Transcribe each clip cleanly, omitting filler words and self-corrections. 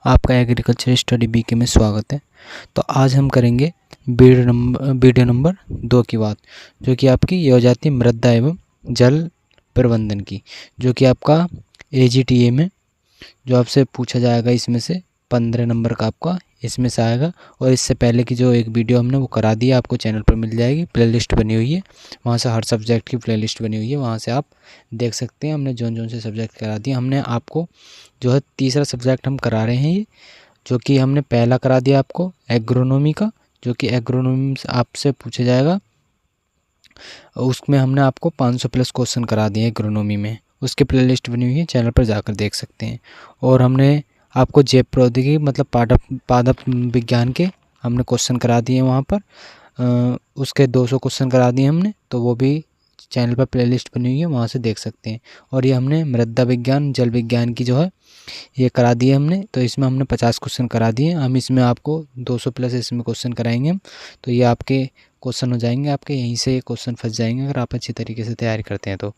आपका agriculture study BK में स्वागत है। तो आज हम करेंगे वीडियो नंबर 2 की बात, जो कि आपकी ये हो जाती है मृदा एवं जल प्रबंधन की, जो कि आपका AGTA में जो आपसे पूछा जाएगा इसमें से 15 नंबर का आपका इसमें से आएगा। और इससे पहले की जो एक वीडियो हमने वो करा दी है, आपको चैनल पर मिल जाएगी, प्लेलिस्ट बनी हुई है, वहाँ से हर सब्जेक्ट की प्लेलिस्ट बनी हुई है, वहाँ से आप देख सकते हैं। हमने जोन से सब्जेक्ट करा दिए। हमने आपको जो है तीसरा सब्जेक्ट हम करा रहे हैं, ये जो कि हमने पहला करा दिया आपको एग्रोनॉमी का, जो कि एग्रोनॉमी आपसे पूछा जाएगा। उसमें हमने आपको 500 प्लस क्वेश्चन करा दिए एग्रोनॉमी में, उसकी प्लेलिस्ट बनी हुई है, चैनल पर जाकर देख सकते हैं। और हमने आपको जैव प्रौद्योगिकी मतलब पादप विज्ञान के हमने क्वेश्चन करा दिए वहाँ पर, उसके 200 क्वेश्चन करा दिए हमने, तो वो भी चैनल पर प्लेलिस्ट बनी हुई है, वहाँ से देख सकते हैं। और ये हमने मृदा विज्ञान जल विज्ञान की जो है ये करा दिए हमने, तो इसमें हमने 50 क्वेश्चन करा दिए। हम इसमें आपको 200 प्लस इसमें क्वेश्चन कराएंगे हम, तो ये आपके क्वेश्चन हो जाएंगे, आपके यहीं से ये क्वेश्चन फंस जाएंगे अगर आप अच्छी तरीके से तैयारी करते हैं। तो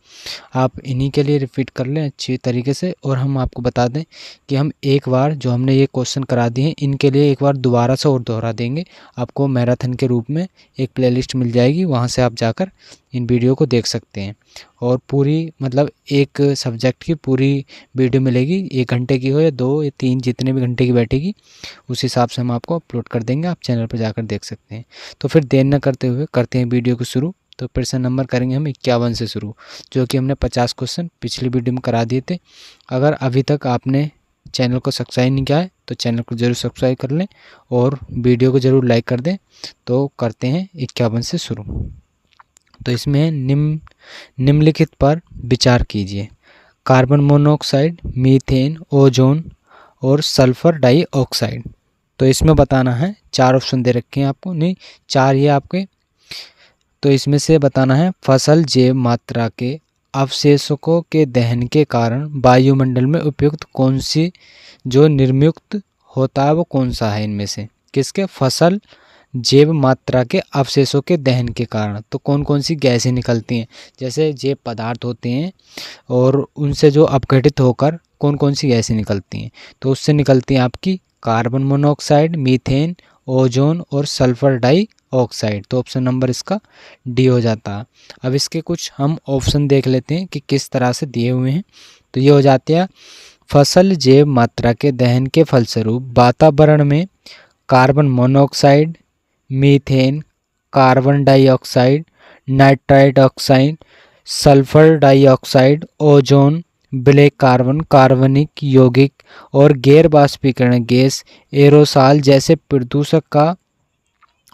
आप इन्हीं के लिए रिपीट कर लें अच्छी तरीके से। और हम आपको बता दें कि हम एक बार जो हमने ये क्वेश्चन करा दिए हैं इनके लिए एक बार दोबारा से और दोहरा देंगे, आपको मैराथन के रूप में एक प्लेलिस्ट मिल जाएगी, वहाँ से आप जाकर इन वीडियो को देख सकते हैं। और पूरी मतलब एक सब्जेक्ट की पूरी वीडियो मिलेगी, 1 घंटे की हो या 2 या 3 जितने भी घंटे की बैठेगी, उस हिसाब से हम आपको अपलोड कर देंगे, आप चैनल पर जाकर देख सकते हैं। तो फिर देर न करते हुए करते हैं वीडियो को शुरू। तो प्रश्न नंबर करेंगे हम 51 से शुरू, जो कि हमने 50 क्वेश्चन पिछली वीडियो में करा दिए थे। अगर अभी तक आपने चैनल को सब्सक्राइब नहीं किया है तो चैनल को ज़रूर सब्सक्राइब कर लें और वीडियो को ज़रूर लाइक कर दें। तो करते हैं 51 से शुरू। तो इसमें निम्नलिखित पर विचार कीजिए। कार्बन मोनोऑक्साइड, मीथेन, ओजोन और सल्फर डाइऑक्साइड। तो इसमें बताना है, 4 ऑप्शन दे रखे हैं आपको, नहीं 4 ये आपके। तो इसमें से बताना है फसल जैव मात्रा के अवशेषकों के दहन के कारण वायुमंडल में उपयुक्त कौन सी जो निर्मुक्त होता है वो कौन सा है इनमें से, किसके, फसल जैव मात्रा के अवशेषों के दहन के कारण। तो कौन कौन सी गैसें निकलती हैं, जैसे जैव पदार्थ होते हैं और उनसे जो अपघटित होकर कौन कौन सी गैसें निकलती हैं, तो उससे निकलती हैं आपकी कार्बन मोनोऑक्साइड, मीथेन, ओजोन और सल्फर डाइऑक्साइड। तो ऑप्शन नंबर इसका डी हो जाता है। अब इसके कुछ हम ऑप्शन देख लेते हैं कि किस तरह से दिए हुए हैं। तो ये हो जाती है फसल जैव मात्रा के दहन के फलस्वरूप वातावरण में carbon monoxide, methane, carbon dioxide, nitride oxide, sulphur dioxide, ozone, black carbon, कार्बनिक यौगिक और गैर वाष्पीकरण गैस एरोसॉल जैसे प्रदूषक का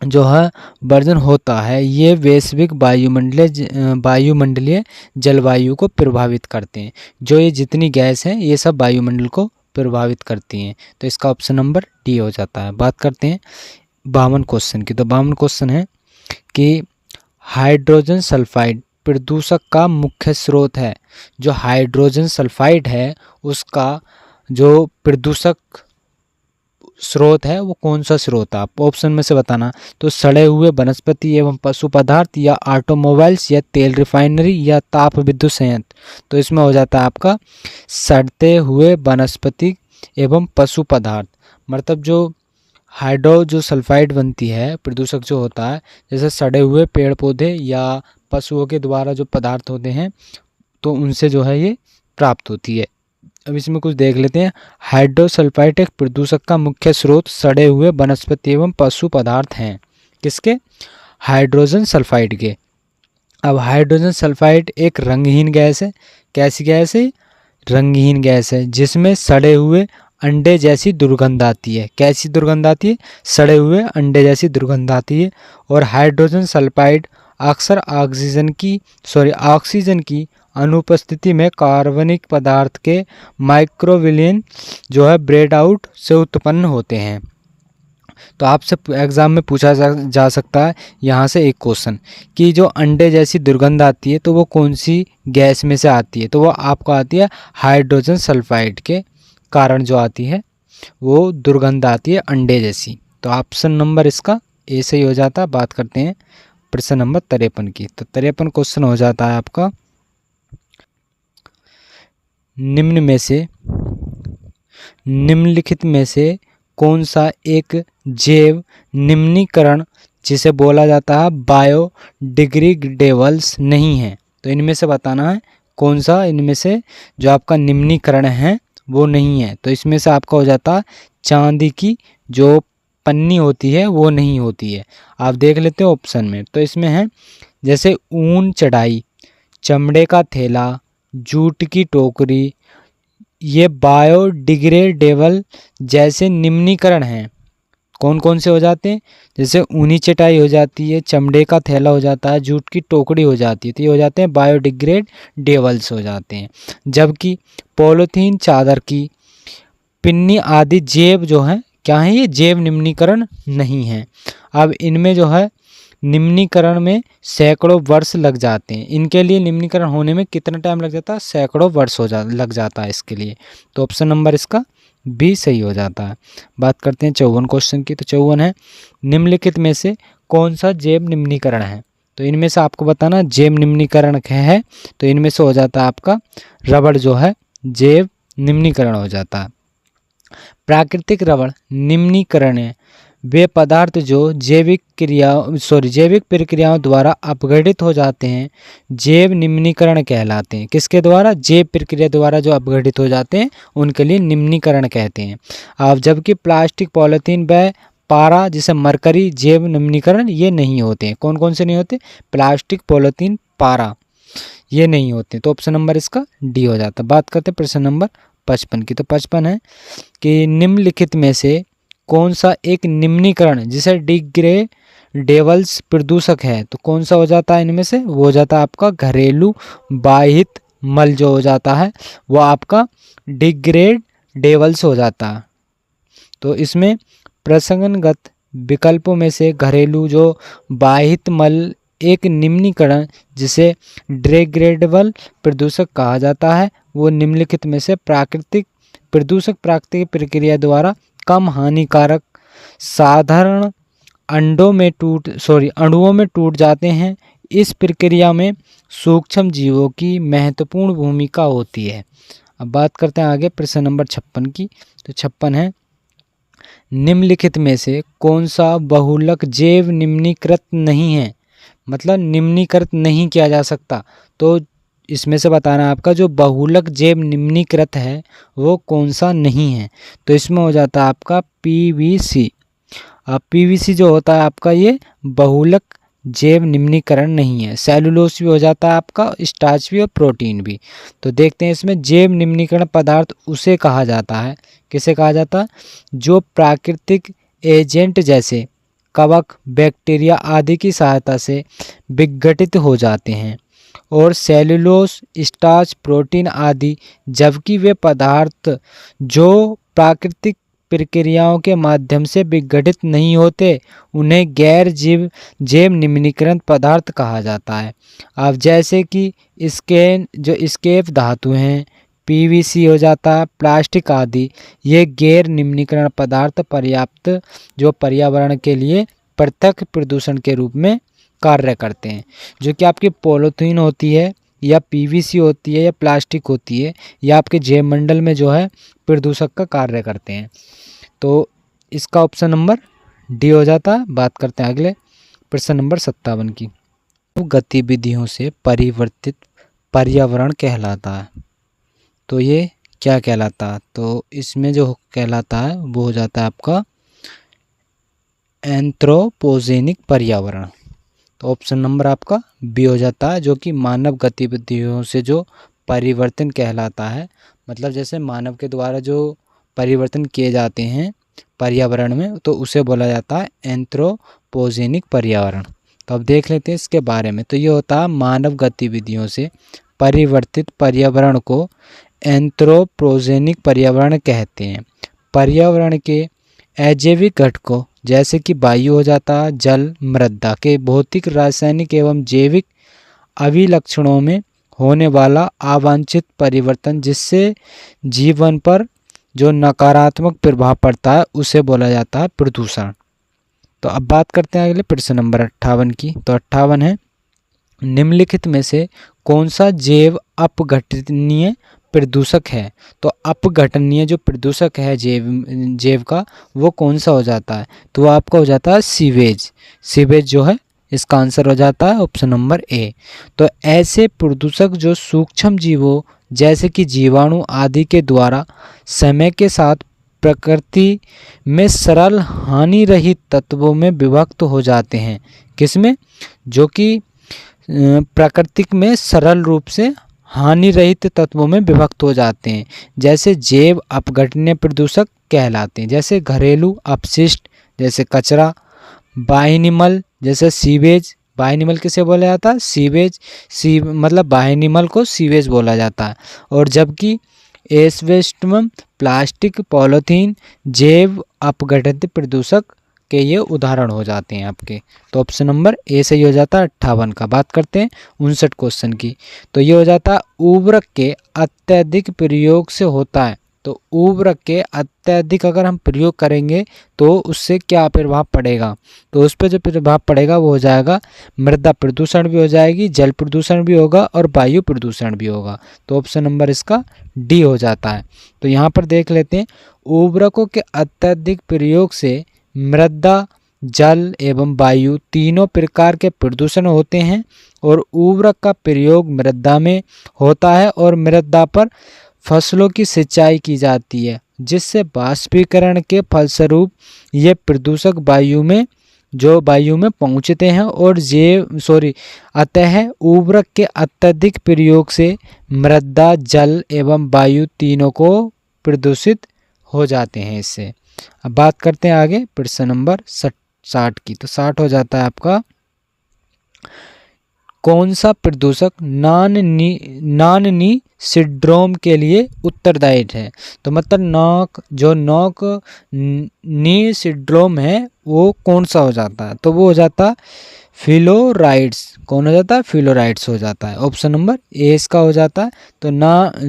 जो है वर्जन होता है। ये वैश्विक वायुमंडलीय जलवायु को प्रभावित करते हैं। जो ये जितनी गैस हैं ये सब वायुमंडल को प्रभावित करती हैं। तो इसका ऑप्शन नंबर डी हो जाता है। बात करते हैं 52 क्वेश्चन की। तो 52 क्वेश्चन है कि हाइड्रोजन सल्फाइड प्रदूषक का मुख्य स्रोत है। जो हाइड्रोजन सल्फाइड है उसका जो प्रदूषक स्रोत है वो कौन सा स्रोत है, आप ऑप्शन में से बताना। तो सड़े हुए वनस्पति एवं पशु पदार्थ, या ऑटोमोबाइल्स, या तेल रिफाइनरी, या ताप विद्युत संयंत्र। तो इसमें हो जाता है आपका सड़ते हुए वनस्पति एवं पशु पदार्थ। मतलब जो जो सल्फाइड बनती है प्रदूषक जो होता है, जैसे सड़े हुए पेड़ पौधे या पशुओं के द्वारा जो पदार्थ होते हैं तो उनसे जो है ये प्राप्त होती है। अब इसमें कुछ देख लेते हैं। हाइड्रोसल्फाइड एक प्रदूषक का मुख्य स्रोत सड़े हुए वनस्पति एवं पशु पदार्थ हैं। किसके, हाइड्रोजन सल्फाइड के। अब हाइड्रोजन सल्फाइड एक रंगहीन गैस है। कैसी गैस है, रंगहीन गैस है, जिसमें सड़े हुए अंडे जैसी दुर्गंध आती है। कैसी दुर्गंध आती है, सड़े हुए अंडे जैसी दुर्गंध आती है। और हाइड्रोजन सल्फाइड अक्सर ऑक्सीजन की अनुपस्थिति में कार्बनिक पदार्थ के माइक्रोविलियन जो है ब्रेड आउट से उत्पन्न होते हैं। तो आपसे एग्जाम में पूछा जा सकता है यहाँ से एक क्वेश्चन कि जो अंडे जैसी दुर्गंध आती है तो वो कौन सी गैस में से आती है। तो वो आपको आती है हाइड्रोजन सल्फाइड के कारण जो आती है वो दुर्गंध आती है अंडे जैसी। तो ऑप्शन नंबर इसका ए से ही हो जाता है। बात करते हैं प्रश्न नंबर 53 की। तो 53 क्वेश्चन हो जाता है आपका, निम्न में से निम्नलिखित में से कौन सा एक जैव निम्नीकरण जिसे बोला जाता है बायोडिग्रेडेबल्स नहीं है? तो इनमें से बताना है कौन सा इनमें से जो आपका निम्नीकरण है वो नहीं है। तो इसमें से आपका हो जाता है चांदी की जो पन्नी होती है वो नहीं होती है। आप देख लेते हो ऑप्शन में, तो इसमें है जैसे ऊन चढ़ाई, चमड़े का थैला, जूट की टोकरी, ये बायोडिग्रेडेबल जैसे निम्नीकरण हैं। कौन कौन से हो जाते हैं? जैसे ऊनी चटाई हो जाती है, चमड़े का थैला हो जाता है, जूट की टोकरी हो जाती है, तो ये हो जाते हैं बायोडिग्रेडेबल्स हो जाते हैं। जबकि पॉलीथीन, चादर की पिन्नी आदि जैव जो है क्या है, ये जैव निम्नीकरण नहीं है। अब इनमें जो है निम्नीकरण में सैकड़ों वर्ष लग जाते हैं। इनके लिए निम्नीकरण होने में कितना टाइम लग जाता है? सैकड़ों वर्ष लग जाता है इसके लिए। तो ऑप्शन नंबर इसका बी सही हो जाता है। बात करते हैं 54 क्वेश्चन की। तो 54 है निम्नलिखित में से कौन सा जैव निम्नीकरण है? तो इनमें से आपको बताना जैव निम्नीकरण है, तो इनमें से हो जाता है आपका रबड़ जो है जैव निम्नीकरण हो जाता है। प्राकृतिक रबड़ निम्नीकरण है वे पदार्थ जो जैविक प्रक्रियाओं द्वारा अपघटित हो जाते हैं, जैव निम्नीकरण कहलाते हैं। किसके द्वारा? जैव प्रक्रिया द्वारा जो अपघटित हो जाते हैं उनके लिए निम्नीकरण कहते हैं। अब जबकि प्लास्टिक, पॉलीथीन व पारा जिसे मरकरी जैव निम्नीकरण ये नहीं होते हैं। कौन कौन से नहीं होते? प्लास्टिक, पॉलीथीन, पारा ये नहीं होते। तो ऑप्शन नंबर इसका डी हो जाता है। बात करते हैं प्रश्न नंबर 55 की। तो 55 है कि निम्नलिखित में से कौन सा एक निम्नीकरण जिसे डिग्रेडेबल्स प्रदूषक है? तो कौन सा हो जाता है इनमें से? वो हो जाता है आपका घरेलू बाहित मल जो हो जाता है वो आपका डिग्रेडेबल्स हो जाता है। तो इसमें प्रसंगनगत विकल्पों में से घरेलू जो बाहित मल एक निम्नीकरण जिसे डिग्रेडेबल प्रदूषक कहा जाता है, वो निम्नलिखित में से प्राकृतिक प्रदूषक प्राकृतिक प्रक्रिया द्वारा कम हानिकारक साधारण अणुओं में टूट जाते हैं। इस प्रक्रिया में सूक्ष्म जीवों की महत्वपूर्ण भूमिका होती है। अब बात करते हैं आगे प्रश्न नंबर 56 की। तो 56 है निम्नलिखित में से कौन सा बहुलक जैव निम्नीकृत नहीं है? मतलब निम्नीकृत नहीं किया जा सकता। तो इसमें से बताना आपका जो बहुलक जैव निम्नीकृत है वो कौन सा नहीं है? तो इसमें हो जाता है आपका पीवीसी। अब पीवीसी जो होता है आपका ये बहुलक जैव निम्नीकरण नहीं है। सेलुलोज भी हो जाता है आपका, स्टार्च भी और प्रोटीन भी। तो देखते हैं इसमें जैव निम्नीकरण पदार्थ उसे कहा जाता है, किसे कहा जाता है? जो प्राकृतिक एजेंट जैसे कवक, बैक्टीरिया आदि की सहायता से विघटित हो जाते हैं और सेलुलोज, स्टार्च, प्रोटीन आदि, जबकि वे पदार्थ जो प्राकृतिक प्रक्रियाओं के माध्यम से विघटित नहीं होते उन्हें गैर जैव निम्नीकरण पदार्थ कहा जाता है। अब जैसे कि स्केप धातु हैं, पीवीसी हो जाता है, प्लास्टिक आदि, ये गैर निम्नीकरण पदार्थ पर्याप्त जो पर्यावरण के लिए प्रत्यक्ष प्रदूषण के रूप में कार्य करते हैं। जो कि आपकी पॉलीथीन होती है या पीवीसी होती है या प्लास्टिक होती है, या आपके जैवमंडल में जो है प्रदूषक का कार्य करते हैं। तो इसका ऑप्शन नंबर डी हो जाता है। बात करते हैं अगले प्रश्न नंबर 57 की। गतिविधियों से परिवर्तित पर्यावरण कहलाता है। तो ये क्या कहलाता है? तो इसमें जो कहलाता है वो हो जाता है आपका एंथ्रोपोजेनिक पर्यावरण। तो ऑप्शन नंबर आपका बी हो जाता है, जो कि मानव गतिविधियों से जो परिवर्तन कहलाता है। मतलब जैसे मानव के द्वारा जो परिवर्तन किए जाते हैं पर्यावरण में, तो उसे बोला जाता है एंथ्रोपोजेनिक पर्यावरण। तो अब देख लेते हैं इसके बारे में। तो ये होता है मानव गतिविधियों से परिवर्तित पर्यावरण को एंथ्रोपोजेनिक पर्यावरण कहते हैं। पर्यावरण के अजैविक घटकों जैसे कि वायु हो जाता है, जल, मृदा के भौतिक, रासायनिक एवं जैविक अभिलक्षणों में होने वाला अवांछित परिवर्तन जिससे जीवन पर जो नकारात्मक प्रभाव पड़ता है उसे बोला जाता है प्रदूषण। तो अब बात करते हैं अगले प्रश्न नंबर 58 की। तो 58 है निम्नलिखित में से कौन सा जैव अपघटनीय प्रदूषक है, तो अपघटनीय जो प्रदूषक है जैव का, वो कौन सा हो जाता है? तो वो आपका हो जाता है सीवेज। सीवेज जो है इसका आंसर हो जाता है ऑप्शन नंबर ए। तो ऐसे प्रदूषक जो सूक्ष्म जीवों जैसे कि जीवाणु आदि के द्वारा समय के साथ प्रकृति में सरल हानि रहित तत्वों में विभक्त हो जाते हैं। किसमें? जो कि प्राकृतिक में सरल रूप से हानि रहित तत्वों में विभक्त हो जाते हैं, जैसे जैव अपघटनीय प्रदूषक कहलाते हैं। जैसे घरेलू अपशिष्ट जैसे कचरा, बाह्यनिमल जैसे सीवेज। बाह्यनिमल किसे बोला जाता है? सीवेज। मतलब बाह्यनिमल को सीवेज बोला जाता है। और जबकि एस्बेस्टस, प्लास्टिक, पॉलीथीन जैव अपघटित प्रदूषक के ये उदाहरण हो जाते हैं आपके। तो ऑप्शन नंबर ए सही हो जाता है 58 का। बात करते हैं 59 क्वेश्चन की। तो ये हो जाता है उर्वरक के अत्यधिक प्रयोग से होता है। तो उर्वरक के अत्यधिक अगर हम प्रयोग करेंगे तो उससे क्या प्रभाव पड़ेगा? तो उस पर जो प्रभाव पड़ेगा वो हो जाएगा मृदा प्रदूषण भी हो जाएगी, जल प्रदूषण भी होगा और वायु प्रदूषण भी होगा। तो ऑप्शन नंबर इसका डी हो जाता है। तो यहाँ पर देख लेते हैं, उर्वरकों के अत्यधिक प्रयोग से मृदा, जल एवं वायु तीनों प्रकार के प्रदूषण होते हैं। और उर्वरक का प्रयोग मृदा में होता है और मृदा पर फसलों की सिंचाई की जाती है, जिससे बाष्पीकरण के फलस्वरूप ये प्रदूषक वायु में पहुंचते हैं। और अतः उर्वरक के अत्यधिक प्रयोग से मृदा, जल एवं वायु तीनों को प्रदूषित हो जाते हैं इससे। अब बात करते हैं आगे प्रश्न नंबर 60 की। तो 60 हो जाता है आपका, कौन सा प्रदूषक नॉन-नी सिंड्रोम के लिए उत्तरदायी है? तो मतलब नॉक नी सिंड्रोम है वो कौन सा हो जाता है? तो वो हो जाता है फ्लोराइड्स। कौन हो जाता है? फ्लोराइड्स हो जाता है। ऑप्शन नंबर ए इसका हो जाता है। तो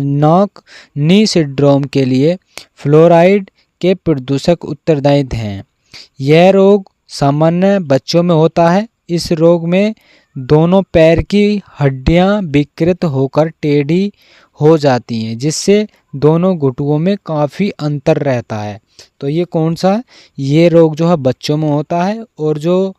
नॉक नी सिंड्रोम के लिए फ्लोराइड के प्रदूषक उत्तरदायी हैं। यह रोग सामान्य बच्चों में होता है। इस रोग में दोनों पैर की हड्डियां विकृत होकर टेढ़ी हो जाती हैं, जिससे दोनों घुटनों में काफ़ी अंतर रहता है। तो ये कौन सा है? ये रोग जो है बच्चों में होता है। और जो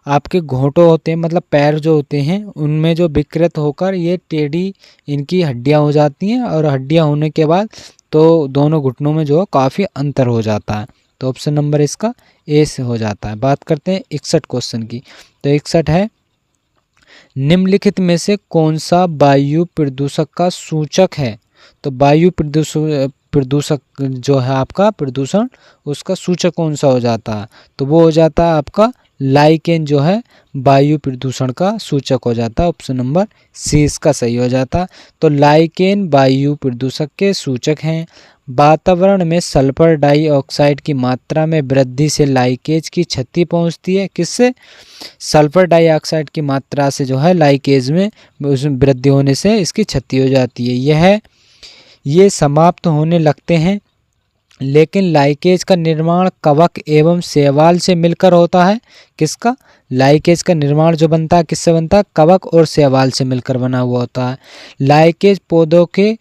आपके घोंटों होते हैं, मतलब पैर जो होते हैं, उनमें जो विकृत होकर ये टेढ़ी इनकी हड्डियां हो जाती हैं। और हड्डियां होने के बाद तो दोनों घुटनों में जो है काफ़ी अंतर हो जाता है। तो ऑप्शन नंबर इसका ए से हो जाता है। बात करते हैं 61 क्वेश्चन की। तो 61 है, निम्नलिखित में से कौन सा वायु प्रदूषक का सूचक है? तो वायु प्रदूषक जो है आपका प्रदूषण, उसका सूचक कौन सा हो जाता है? तो वो हो जाता है आपका लाइकेन जो है वायु प्रदूषण का सूचक हो जाता है। ऑप्शन नंबर सी इसका सही हो जाता है। तो लाइकेन वायु प्रदूषक के सूचक हैं। वातावरण में सल्फर डाइऑक्साइड की मात्रा में वृद्धि से लाइकेज की क्षति पहुंचती है। किससे? सल्फर डाइऑक्साइड की मात्रा से जो है लाइकेज में उसमें वृद्धि होने से इसकी क्षति हो जाती है। ये समाप्त होने लगते हैं। लेकिन लाइकेज का निर्माण कवक एवं शैवाल से मिलकर होता है। किसका? लाइकेज का निर्माण जो बनता है किससे बनता है? कवक और शैवाल से मिलकर बना हुआ होता है। लाइकेज पौधों के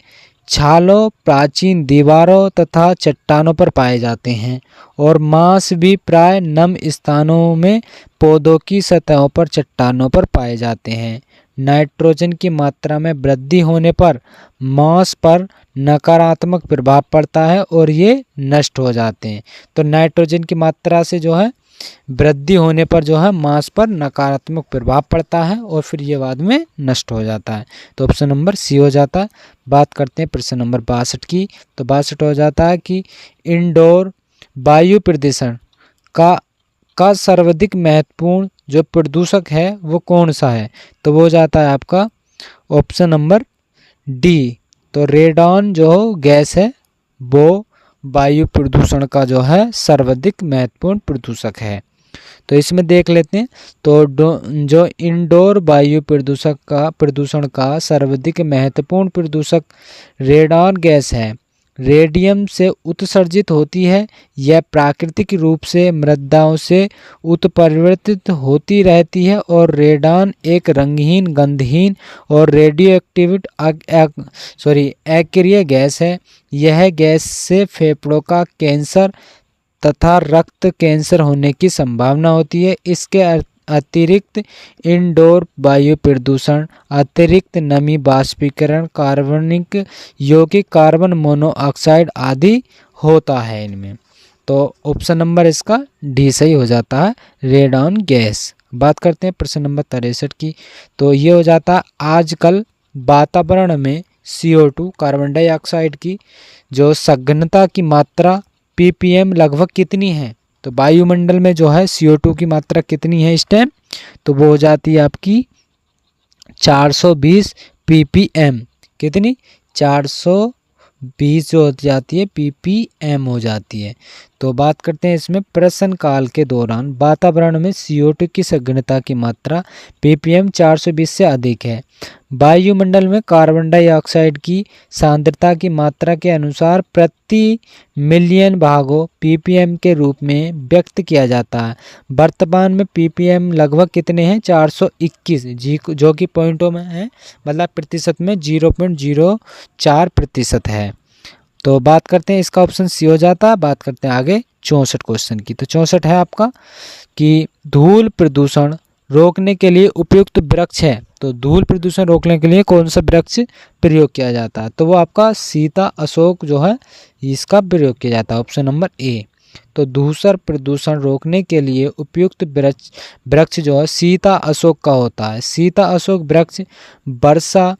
छालों, प्राचीन दीवारों तथा चट्टानों पर पाए जाते हैं। और मांस भी प्राय नम स्थानों में पौधों की सतहों पर, चट्टानों पर पाए जाते हैं। नाइट्रोजन की मात्रा में वृद्धि होने पर मांस पर नकारात्मक प्रभाव पड़ता है और ये नष्ट हो जाते हैं। तो नाइट्रोजन की मात्रा से जो है वृद्धि होने पर जो है मांस पर नकारात्मक प्रभाव पड़ता है और फिर ये बाद में नष्ट हो जाता है। तो ऑप्शन नंबर सी हो जाता है। बात करते हैं प्रश्न नंबर 62 की। तो 62 हो जाता है कि इंडोर वायु प्रदूषण का सर्वाधिक महत्वपूर्ण जो प्रदूषक है वो कौन सा है? तो वो जाता है आपका ऑप्शन नंबर डी। तो रेडॉन जो गैस है वो वायु प्रदूषण का जो है सर्वाधिक महत्वपूर्ण प्रदूषक है। तो इसमें देख लेते हैं। तो जो इंडोर वायु प्रदूषण का सर्वाधिक महत्वपूर्ण प्रदूषक रेडॉन गैस है। रेडियम से उत्सर्जित होती है, यह प्राकृतिक रूप से मृदाओं से उत्परिवर्तित होती रहती है और रेडान एक रंगहीन, गंधहीन और रेडियोएक्टिव अक्रिय गैस है। यह गैस से फेफड़ों का कैंसर तथा रक्त कैंसर होने की संभावना होती है। इसके अतिरिक्त इंडोर वायु प्रदूषण, अतिरिक्त नमी बाष्पीकरण, कार्बनिक यौगिक, कार्बन मोनोऑक्साइड आदि होता है इनमें। तो ऑप्शन नंबर इसका डी सही हो जाता है, रेडॉन गैस। बात करते हैं प्रश्न नंबर 63 की। तो ये हो जाता है आजकल वातावरण में CO2 कार्बन डाइऑक्साइड की जो सघनता की मात्रा ppm लगभग कितनी है। तो वायुमंडल में जो है CO2 की मात्रा कितनी है इस टाइम, तो वो हो जाती है आपकी 420 ppm। कितनी, 420 जो हो जाती है ppm हो जाती है। तो बात करते हैं इसमें प्रश्न काल के दौरान वातावरण में CO2 की सघनता की मात्रा ppm 420 से अधिक है। वायुमंडल में कार्बन डाइऑक्साइड की सांद्रता की मात्रा के अनुसार प्रति मिलियन भागों ppm के रूप में व्यक्त किया जाता है। वर्तमान में ppm लगभग कितने हैं, 421 जी, जो कि पॉइंटों में है, मतलब प्रतिशत में 0.04% है। तो बात करते हैं इसका ऑप्शन सी हो जाता है। बात करते हैं आगे 64 क्वेश्चन की। तो 64 है आपका कि धूल प्रदूषण रोकने के लिए उपयुक्त वृक्ष है। तो धूल प्रदूषण रोकने के लिए कौन सा वृक्ष प्रयोग किया जाता है, तो वो आपका सीता अशोक जो है इसका प्रयोग किया जाता है, ऑप्शन नंबर ए। तो धूसर प्रदूषण रोकने के लिए उपयुक्त वृक्ष जो है सीता अशोक का होता है। सीता अशोक वृक्ष वर्षा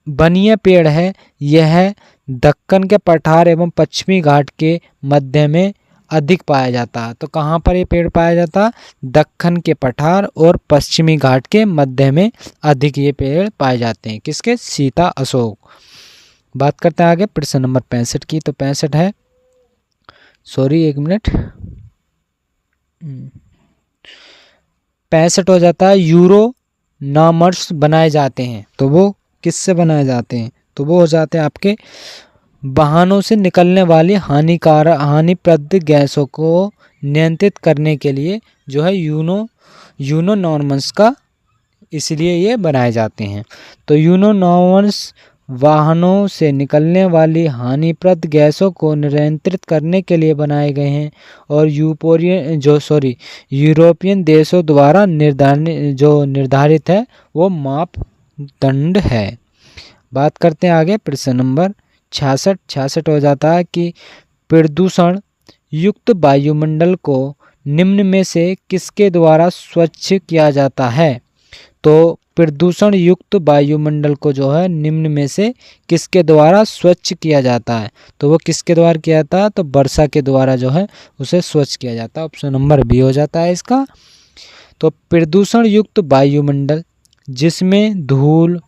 वनीय पेड़ है। यह दक्कन के पठार एवं पश्चिमी घाट के मध्य में अधिक पाया जाता है। तो कहाँ पर ये पेड़ पाया जाता है, दक्कन के पठार और पश्चिमी घाट के मध्य में अधिक ये पेड़ पाए जाते हैं, किसके, सीता अशोक। बात करते हैं आगे प्रश्न नंबर 65 की। तो 65 है, सॉरी एक मिनट, 65 हो जाता है यूरोनॉमर्स बनाए जाते हैं। तो वो किससे बनाए जाते हैं, तो वो हो जाते हैं आपके वाहनों से निकलने वाली हानिप्रद गैसों को नियंत्रित करने के लिए जो है यूरोनॉर्म्स का, इसलिए ये बनाए जाते हैं। तो यूरोनॉर्म्स वाहनों से निकलने वाली हानिप्रद गैसों को नियंत्रित करने के लिए बनाए गए हैं और यूरोपियन देशों द्वारा निर्धारित है वो मापदंड है। बात करते हैं आगे प्रश्न नंबर 66 हो जाता है कि प्रदूषण युक्त वायुमंडल को निम्न में से किसके द्वारा स्वच्छ किया जाता है। तो प्रदूषण युक्त वायुमंडल को जो है निम्न में से किसके द्वारा स्वच्छ किया जाता है, तो वो किसके द्वारा किया जाता है, तो वर्षा के द्वारा जो है उसे स्वच्छ किया जाता है, ऑप्शन नंबर बी हो जाता है इसका। तो प्रदूषण युक्त वायुमंडल जिसमें धूल,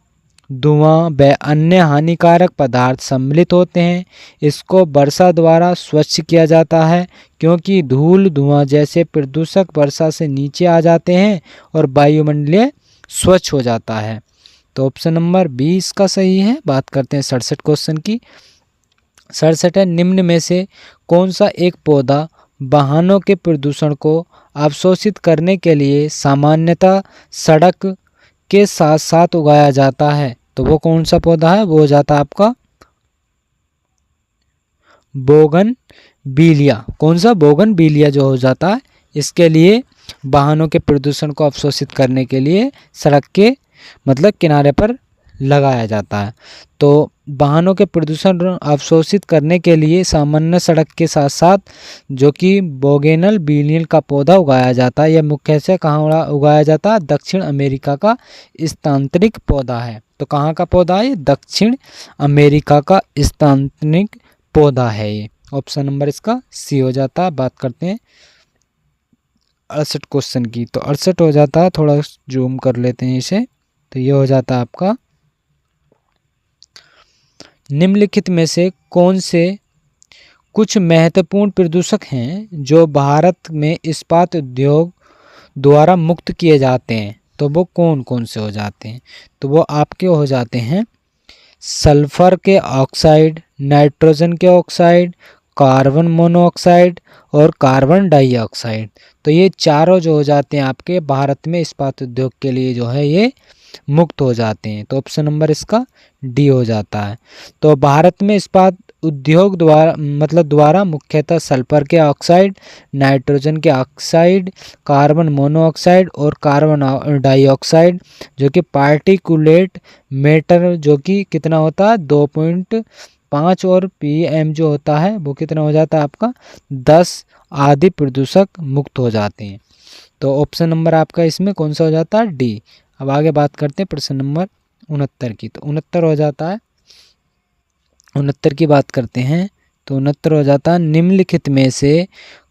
धुआं व अन्य हानिकारक पदार्थ सम्मिलित होते हैं, इसको वर्षा द्वारा स्वच्छ किया जाता है, क्योंकि धूल, धुआं जैसे प्रदूषक वर्षा से नीचे आ जाते हैं और वायुमंडलीय स्वच्छ हो जाता है। तो ऑप्शन नंबर 20 का सही है। बात करते हैं 67 क्वेश्चन की। 67 है, निम्न में से कौन सा एक पौधा वाहनों के प्रदूषण को अवशोषित करने के लिए सामान्यतः सड़क के साथ साथ उगाया जाता है। तो वो कौन सा पौधा है, वो हो जाता है आपका बोगनविलिया। कौन सा, बोगनविलिया जो हो जाता है, इसके लिए वाहनों के प्रदूषण को अवशोषित करने के लिए सड़क के मतलब किनारे पर लगाया जाता है। तो वाहनों के प्रदूषण अवशोषित करने के लिए सामान्य सड़क के साथ साथ जो कि बोगेनविलिया का पौधा उगाया जाता है। यह मुख्य से कहाँ उगाया जाता है, दक्षिण अमेरिका का स्थानांतरित पौधा है। तो कहाँ का पौधा है, दक्षिण अमेरिका का स्थानांतरित पौधा है ये, ऑप्शन नंबर इसका सी हो जाता है। बात करते हैं 68 क्वेश्चन की। तो 68 हो जाता है, थोड़ा जूम कर लेते हैं इसे। तो ये हो जाता है आपका निम्नलिखित में से कौन से कुछ महत्वपूर्ण प्रदूषक हैं जो भारत में इस्पात उद्योग द्वारा मुक्त किए जाते हैं। तो वो कौन कौन से हो जाते हैं, तो वो आपके हो जाते हैं सल्फर के ऑक्साइड, नाइट्रोजन के ऑक्साइड, कार्बन मोनोऑक्साइड और कार्बन डाइऑक्साइड। तो ये चारों जो हो जाते हैं आपके भारत में इस्पात उद्योग के लिए जो है ये मुक्त हो जाते हैं। तो ऑप्शन नंबर इसका डी हो जाता है। तो भारत में इस्पात उद्योग द्वारा मुख्यतः सल्फर के ऑक्साइड, नाइट्रोजन के ऑक्साइड, कार्बन मोनोऑक्साइड और कार्बन डाइऑक्साइड जो कि पार्टिकुलेट मैटर जो कि कितना होता है 2.5 और पीएम जो होता है वो कितना हो जाता है आपका 10 आदि प्रदूषक मुक्त हो जाते हैं। तो ऑप्शन नंबर आपका इसमें कौन सा हो जाता है डी। अब आगे बात करते हैं प्रश्न नंबर 69 की। तो 69 हो जाता है, 69 की बात करते हैं। तो 69 हो जाता है निम्नलिखित में से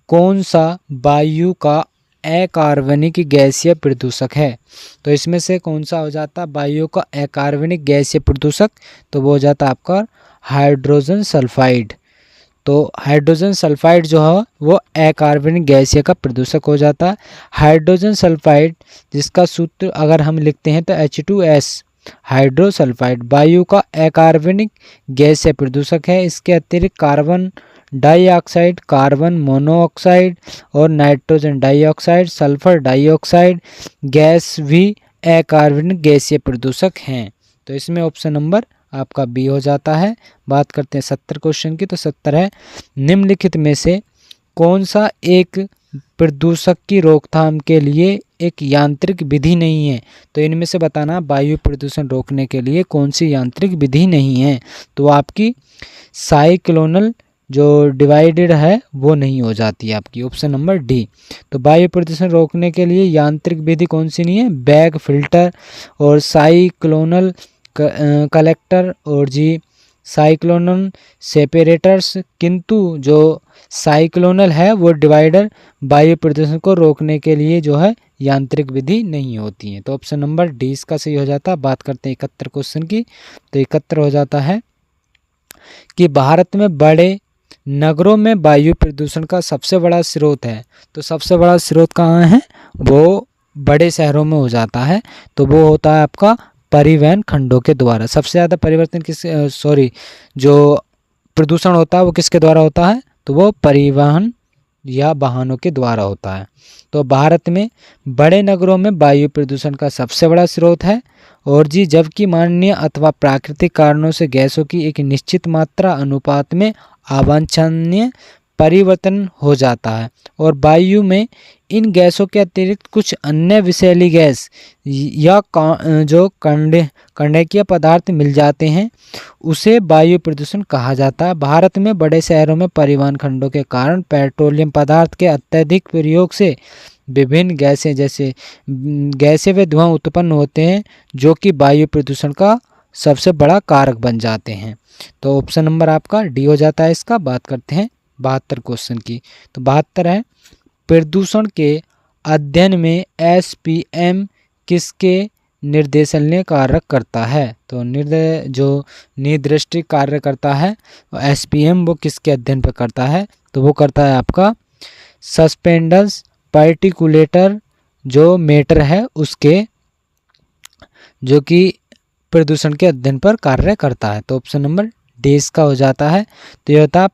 कौन सा वायु का अकार्बनिक गैसीय प्रदूषक है। तो इसमें से कौन सा हो जाता है वायु का अकार्बनिक गैसीय प्रदूषक। तो वो हो जाता है आपका हाइड्रोजन सल्फाइड। तो हाइड्रोजन सल्फाइड जो है वो अकार्बनिक गैसीय का प्रदूषक हो जाता है। हाइड्रोजन सल्फाइड जिसका सूत्र अगर हम लिखते हैं तो H2S हाइड्रोसल्फाइड वायु का अकार्बनिक गैसीय प्रदूषक है। इसके अतिरिक्त कार्बन डाइऑक्साइड, कार्बन मोनोऑक्साइड और nitrogen dioxide, sulphur dioxide gas भी अकार्बनिक गैसीय प्रदूषक हैं। तो इसमें ऑप्शन नंबर आपका बी हो जाता है। बात करते हैं 70 क्वेश्चन की। तो 70 है निम्नलिखित में से कौन सा एक प्रदूषक की रोकथाम के लिए एक यांत्रिक विधि नहीं है। तो इनमें से बताना वायु प्रदूषण रोकने के लिए कौन सी यांत्रिक विधि नहीं है। तो आपकी साइक्लोनल जो डिवाइडेड है वो नहीं हो जाती है आपकी, ऑप्शन नंबर डी। तो वायु प्रदूषण रोकने के लिए यांत्रिक विधि कौन सी नहीं है, बैग फिल्टर और साइक्लोनल कलेक्टर और जी साइक्लोनल सेपरेटर्स। किंतु जो साइक्लोनल है वो डिवाइडर वायु प्रदूषण को रोकने के लिए जो है यांत्रिक विधि नहीं होती है। तो ऑप्शन नंबर डी इसका सही हो जाता है। बात करते हैं 71 क्वेश्चन की। तो 71 हो जाता है कि भारत में बड़े नगरों में वायु प्रदूषण का सबसे बड़ा स्रोत है। तो सबसे बड़ा स्रोत कहाँ है, वो बड़े शहरों में हो जाता है। तो वो होता है आपका परिवहन खंडों के द्वारा। सबसे ज़्यादा परिवर्तन जो प्रदूषण होता है वो किसके द्वारा होता है, तो वो परिवहन या वाहनों के द्वारा होता है। तो भारत में बड़े नगरों में वायु प्रदूषण का सबसे बड़ा स्रोत है। और जी जबकि मानवीय अथवा प्राकृतिक कारणों से गैसों की एक निश्चित मात्रा अनुपात में अवांछनीय परिवर्तन हो जाता है और वायु में इन गैसों के अतिरिक्त कुछ अन्य विषैली गैस या जो कंडकीय पदार्थ मिल जाते हैं उसे वायु प्रदूषण कहा जाता है। भारत में बड़े शहरों में परिवहन खंडों के कारण पेट्रोलियम पदार्थ के अत्यधिक प्रयोग से विभिन्न गैसें जैसे गैसें व धुआं उत्पन्न होते हैं जो कि वायु प्रदूषण का सबसे बड़ा कारक बन जाते हैं। तो ऑप्शन नंबर आपका डी हो जाता है इसका। बात करते हैं 72 क्वेश्चन की। तो 72 है प्रदूषण के अध्ययन में SPM किसके निर्देशनीय कार्य करता है। तो जो निर्दिष्ट कार्य करता है SPM वो किसके अध्ययन पर करता है, तो वो करता है आपका सस्पेंडर्स पार्टिकुलेटर जो मैटर है उसके, जो कि प्रदूषण के अध्ययन पर कार्य करता है। तो ऑप्शन नंबर डी इसका हो जाता है। तो यह होता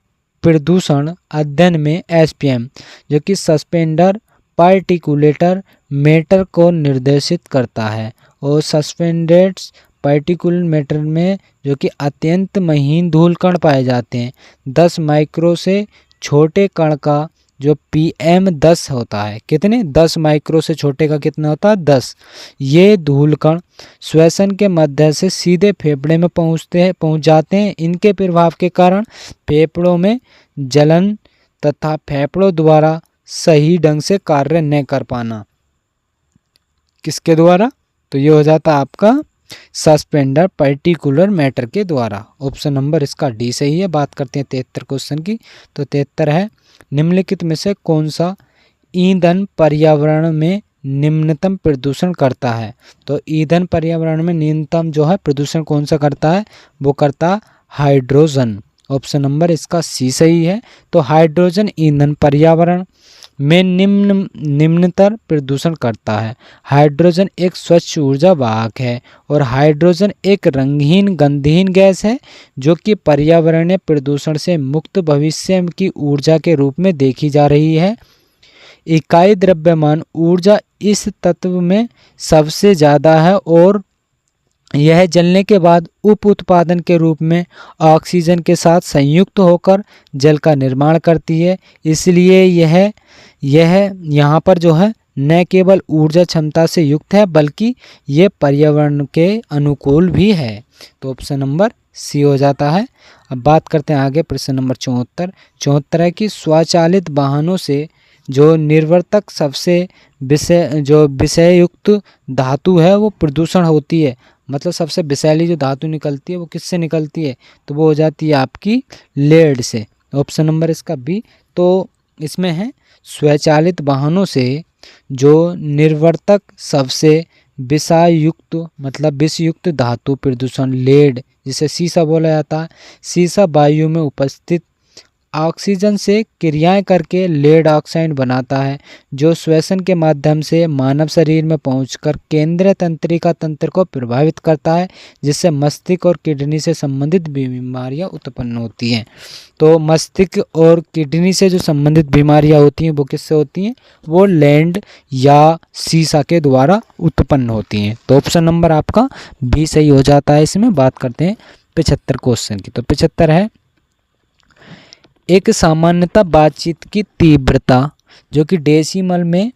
प्रदूषण अध्ययन में SPM जो कि सस्पेंडर पार्टिकुलेटर मैटर को निर्देशित करता है और सस्पेंडेड पार्टिकुलर मैटर में जो कि अत्यंत महीन धूल कण पाए जाते हैं 10 माइक्रो से छोटे कण का जो PM10 होता है, कितने 10 माइक्रो से छोटे का कितना होता है 10। ये धूल कण श्वसन के माध्यम से सीधे फेफड़े में पहुंच जाते हैं। इनके प्रभाव के कारण फेफड़ों में जलन तथा फेफड़ों द्वारा सही ढंग से कार्य न कर पाना, किसके द्वारा, तो ये हो जाता आपका सस्पेंडर पार्टिकुलर मैटर के द्वारा। ऑप्शन नंबर इसका डी सही है। बात करते हैं 73 क्वेश्चन की। तो 73 है निम्नलिखित में से कौन सा ईंधन पर्यावरण में निम्नतम प्रदूषण करता है। तो ईंधन पर्यावरण में न्यूनतम जो है प्रदूषण कौन सा करता है, वो करता हाइड्रोजन। ऑप्शन नंबर इसका सी सही है। तो हाइड्रोजन ईंधन पर्यावरण में निम्नतर प्रदूषण करता है। हाइड्रोजन एक स्वच्छ ऊर्जा वाहक है और हाइड्रोजन एक रंगहीन गंधहीन गैस है जो कि पर्यावरणीय प्रदूषण से मुक्त भविष्य की ऊर्जा के रूप में देखी जा रही है। इकाई द्रव्यमान ऊर्जा इस तत्व में सबसे ज़्यादा है और यह जलने के बाद उप उत्पादन के रूप में ऑक्सीजन के साथ संयुक्त होकर जल का निर्माण करती है। इसलिए यह यहाँ पर जो है न केवल ऊर्जा क्षमता से युक्त है बल्कि ये पर्यावरण के अनुकूल भी है। तो ऑप्शन नंबर सी हो जाता है। अब बात करते हैं आगे प्रश्न नंबर 74 है कि स्वचालित वाहनों से जो निर्वर्तक सबसे विषयुक्त धातु है वो प्रदूषण होती है। मतलब सबसे विषैली जो धातु निकलती है वो किससे निकलती है, तो वो हो जाती है आपकी लेड से। ऑप्शन नंबर इसका बी। तो इसमें है स्वचालित वाहनों से जो निर्वर्तक सबसे विषयुक्त मतलब विषयुक्त धातु प्रदूषण लेड, जिसे सीसा बोला जाता है। सीसा वायु में उपस्थित ऑक्सीजन से क्रियाएं करके लेड ऑक्साइड बनाता है जो श्वसन के माध्यम से मानव शरीर में पहुंचकर केंद्रीय तंत्रिका तंत्र को प्रभावित करता है, जिससे मस्तिष्क और किडनी से संबंधित बीमारियां उत्पन्न होती हैं। तो मस्तिष्क और किडनी से जो संबंधित बीमारियां होती हैं वो किससे होती हैं, वो लेड या सीसा के द्वारा उत्पन्न होती हैं। तो ऑप्शन नंबर आपका बी सही हो जाता है। इसमें बात करते हैं 75 क्वेश्चन की। तो 75 है एक सामान्यतः बातचीत की तीव्रता जो कि डेसिमल में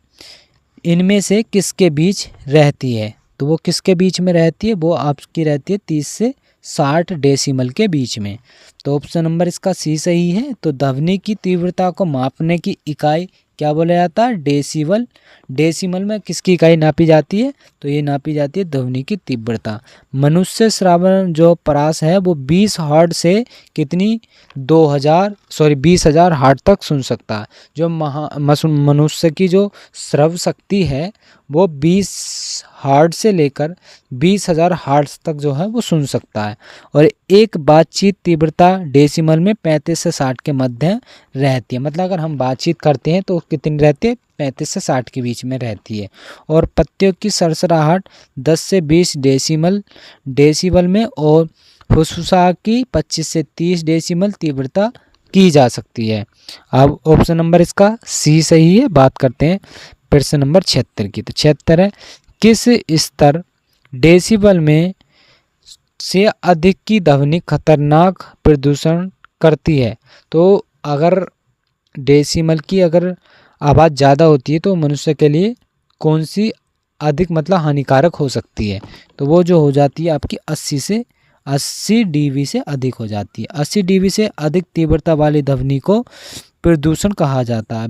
इनमें से किसके बीच रहती है, तो वो किसके बीच में रहती है, वो आपकी रहती है 30 से 60 डेसिमल के बीच में। तो ऑप्शन नंबर इसका सी सही है। तो ध्वनि की तीव्रता को मापने की इकाई क्या बोला जाता है, डेसिबल। डेसिमल में किसकी इकाई नापी जाती है, तो ये नापी जाती है ध्वनि की तीव्रता। मनुष्य श्रावण जो परास है वो 20 हर्ट्ज से कितनी 20,000 हर्ट्ज तक सुन सकता है। जो मनुष्य की जो श्रव शक्ति है वो 20 हर्ट्ज से लेकर 20,000 हर्ट्ज तक जो है वो सुन सकता है। और एक बातचीत तीव्रता डेसिमल में 35 से 60 के मध्य रहती है। मतलब अगर हम बातचीत करते हैं तो कितनी रहती है, 35 से 60 के बीच में रहती है। और पत्तियों की सरसराहट 10 से 20 डेसिबल में और फुसफुसा की 25 से 30 डेसिमल तीव्रता की जा सकती है। अब ऑप्शन नंबर इसका सी सही है। बात करते हैं प्रश्न नंबर 76 की। तो 76 है किस स्तर डेसिबल में से अधिक की ध्वनि खतरनाक प्रदूषण करती है। तो अगर डेसिमल की अगर आवाज़ ज़्यादा होती है तो मनुष्य के लिए कौन सी अधिक मतलब हानिकारक हो सकती है, तो वो जो हो जाती है आपकी 80 डीबी से अधिक हो जाती है। 80 डीबी से अधिक तीव्रता वाली ध्वनि को प्रदूषण कहा जाता है।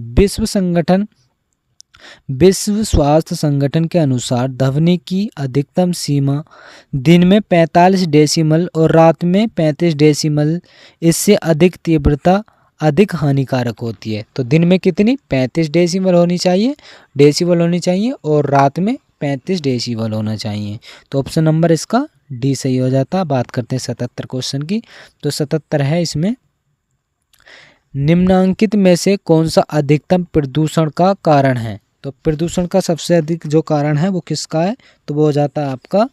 विश्व स्वास्थ्य संगठन के अनुसार ध्वनि की अधिकतम सीमा दिन में 45 डेसिमल और रात में 35 डेसिमल, इससे अधिक तीव्रता अधिक हानिकारक होती है। तो दिन में कितनी 35 डेसिमल होनी चाहिए और रात में 35 डेसिबल होना चाहिए। तो ऑप्शन नंबर इसका डी सही हो जाता है। बात करते हैं 77 क्वेश्चन की। तो 77 है इसमें निम्नांकित में से कौन सा अधिकतम प्रदूषण का कारण है। तो प्रदूषण का सबसे अधिक जो कारण है वो किसका है, तो वो हो जाता है आपका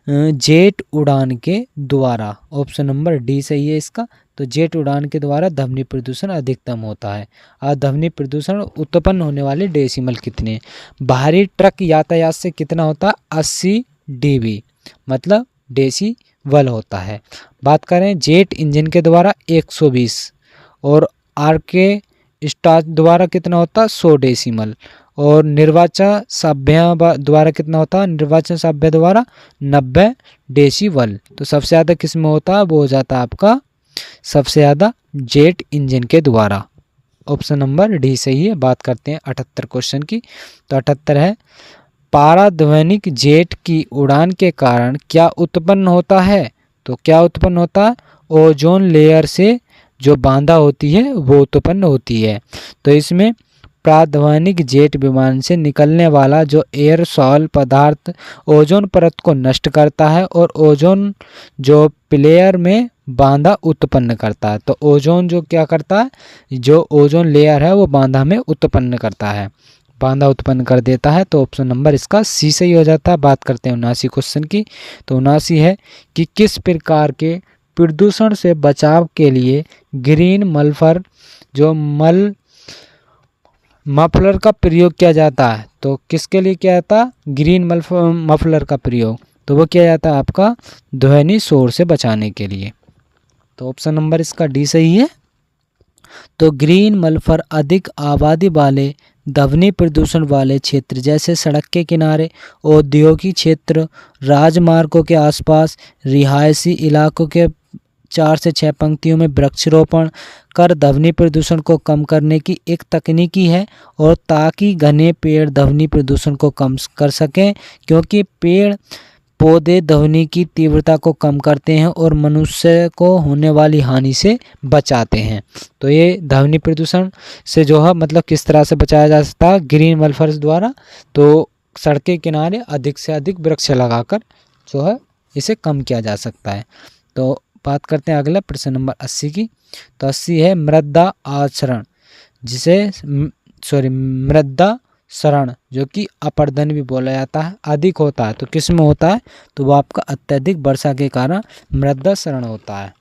जेट उड़ान के द्वारा। ऑप्शन नंबर डी सही है इसका। तो जेट उड़ान के द्वारा ध्वनि प्रदूषण अधिकतम होता है। और ध्वनि प्रदूषण उत्पन्न होने वाले डेसिमल कितने, बाहरी ट्रक यातायात से कितना होता है 80 डीबी मतलब डेसिबल होता है। बात करें जेट इंजन के द्वारा 120 और आरके स्टार द्वारा कितना होता है 100 डेसिमल और निर्वाचन सभ्य द्वारा कितना होता है, निर्वाचन सभ्य द्वारा 90 डेसिबल। तो सबसे ज़्यादा किस में होता है, वो हो जाता है आपका सबसे ज़्यादा जेट इंजन के द्वारा। ऑप्शन नंबर डी सही है। बात करते हैं 78 क्वेश्चन की। तो 78 है पाराध्वनिक जेट की उड़ान के कारण क्या उत्पन्न होता है। तो क्या उत्पन्न होता है, ओजोन लेयर से जो बांधा होती है वो उत्पन्न होती है। तो इसमें प्राध्वनिक जेट विमान से निकलने वाला जो एयरसॉल पदार्थ ओजोन परत को नष्ट करता है और ओजोन जो प्लेयर में बांधा उत्पन्न करता है। तो ओजोन जो क्या करता है, जो ओजोन लेयर है वो बांधा में उत्पन्न करता है, बांधा उत्पन्न कर देता है। तो ऑप्शन नंबर इसका सी सही हो जाता है। बात करते हैं 79 क्वेश्चन की। तो 79 है कि किस प्रकार के प्रदूषण से बचाव के लिए ग्रीन मल्फर जो मफलर का प्रयोग किया जाता है। तो किसके लिए किया जाता है ग्रीन मफलर का प्रयोग, तो वो किया जाता है आपका ध्वनि शोर से बचाने के लिए। तो ऑप्शन नंबर इसका डी सही है। तो ग्रीन मल्फर अधिक आबादी वाले ध्वनि प्रदूषण वाले क्षेत्र जैसे सड़क के किनारे, औद्योगिक क्षेत्र, राजमार्गों के आसपास, रिहायशी इलाकों के 4 से 6 पंक्तियों में वृक्षारोपण कर ध्वनि प्रदूषण को कम करने की एक तकनीकी है, और ताकि घने पेड़ ध्वनि प्रदूषण को कम कर सकें, क्योंकि पेड़ पौधे ध्वनि की तीव्रता को कम करते हैं और मनुष्य को होने वाली हानि से बचाते हैं। तो ये ध्वनि प्रदूषण से जो है मतलब किस तरह से बचाया जा सकता है ग्रीन मल्फर्स द्वारा, तो सड़क के किनारे अधिक से अधिक वृक्ष लगाकर जो है इसे कम किया जा सकता है। तो बात करते हैं अगला प्रश्न नंबर 80 की। तो 80 है मृदा आचरण, जिसे मृदा क्षरण जो कि अपर्दन भी बोला जाता है, अधिक होता है। तो किस में होता है, तो वो आपका अत्यधिक वर्षा के कारण मृदा क्षरण होता है,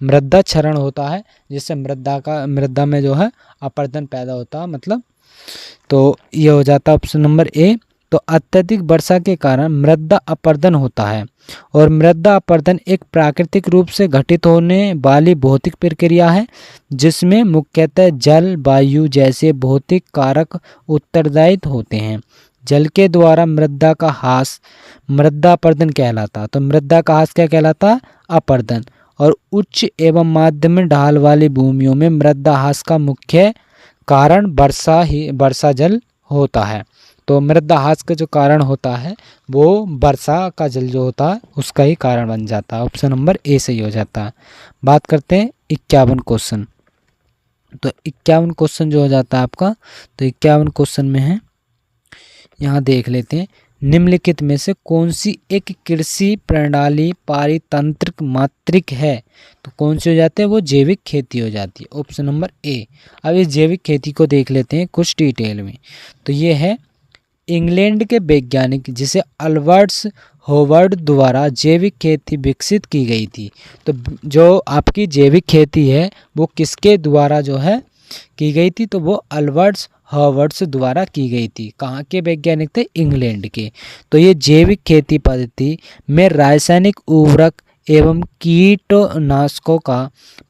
मृदा क्षरण होता है, जिससे मृदा में जो है अपर्दन पैदा होता है मतलब। तो ये हो जाता है ऑप्शन नंबर ए। तो अत्यधिक वर्षा के कारण मृदा अपर्दन होता है, और मृदा अपर्दन एक प्राकृतिक रूप से घटित होने वाली भौतिक प्रक्रिया है, जिसमें मुख्यतः जल, वायु जैसे भौतिक कारक उत्तरदायी होते हैं। जल के द्वारा मृदा का ह्रास मृदा अपर्दन कहलाता है। तो मृदा का ह्रास क्या कहलाता है, अपर्दन। और उच्च एवं माध्यम ढाल वाली भूमियों में मृदा ह्रास का मुख्य कारण वर्षा जल होता है। तो मृदा ह्रास का जो कारण होता है वो वर्षा का जल जो होता है उसका ही कारण बन जाता है। ऑप्शन नंबर ए सही हो जाता है। बात करते हैं 51 क्वेश्चन। तो 51 क्वेश्चन जो हो जाता है आपका, तो 51 क्वेश्चन में है, यहाँ देख लेते हैं, निम्नलिखित में से कौन सी एक कृषि प्रणाली पारितंत्रिक मात्रिक है। तो कौन सी हो जाती है, वो जैविक खेती हो जाती है। Option number A. अब इस जैविक खेती को देख लेते हैं कुछ डिटेल में। तो ये है इंग्लैंड के वैज्ञानिक जिसे अल्बर्ट्स होवर्ड द्वारा जैविक खेती विकसित की गई थी। तो जो आपकी जैविक खेती है वो किसके द्वारा जो है की गई थी, तो वो अल्बर्ट्स होवर्ड्स द्वारा की गई थी। कहाँ के वैज्ञानिक थे, इंग्लैंड के। तो ये जैविक खेती पद्धति में रासायनिक उर्वरक एवं कीटनाशकों का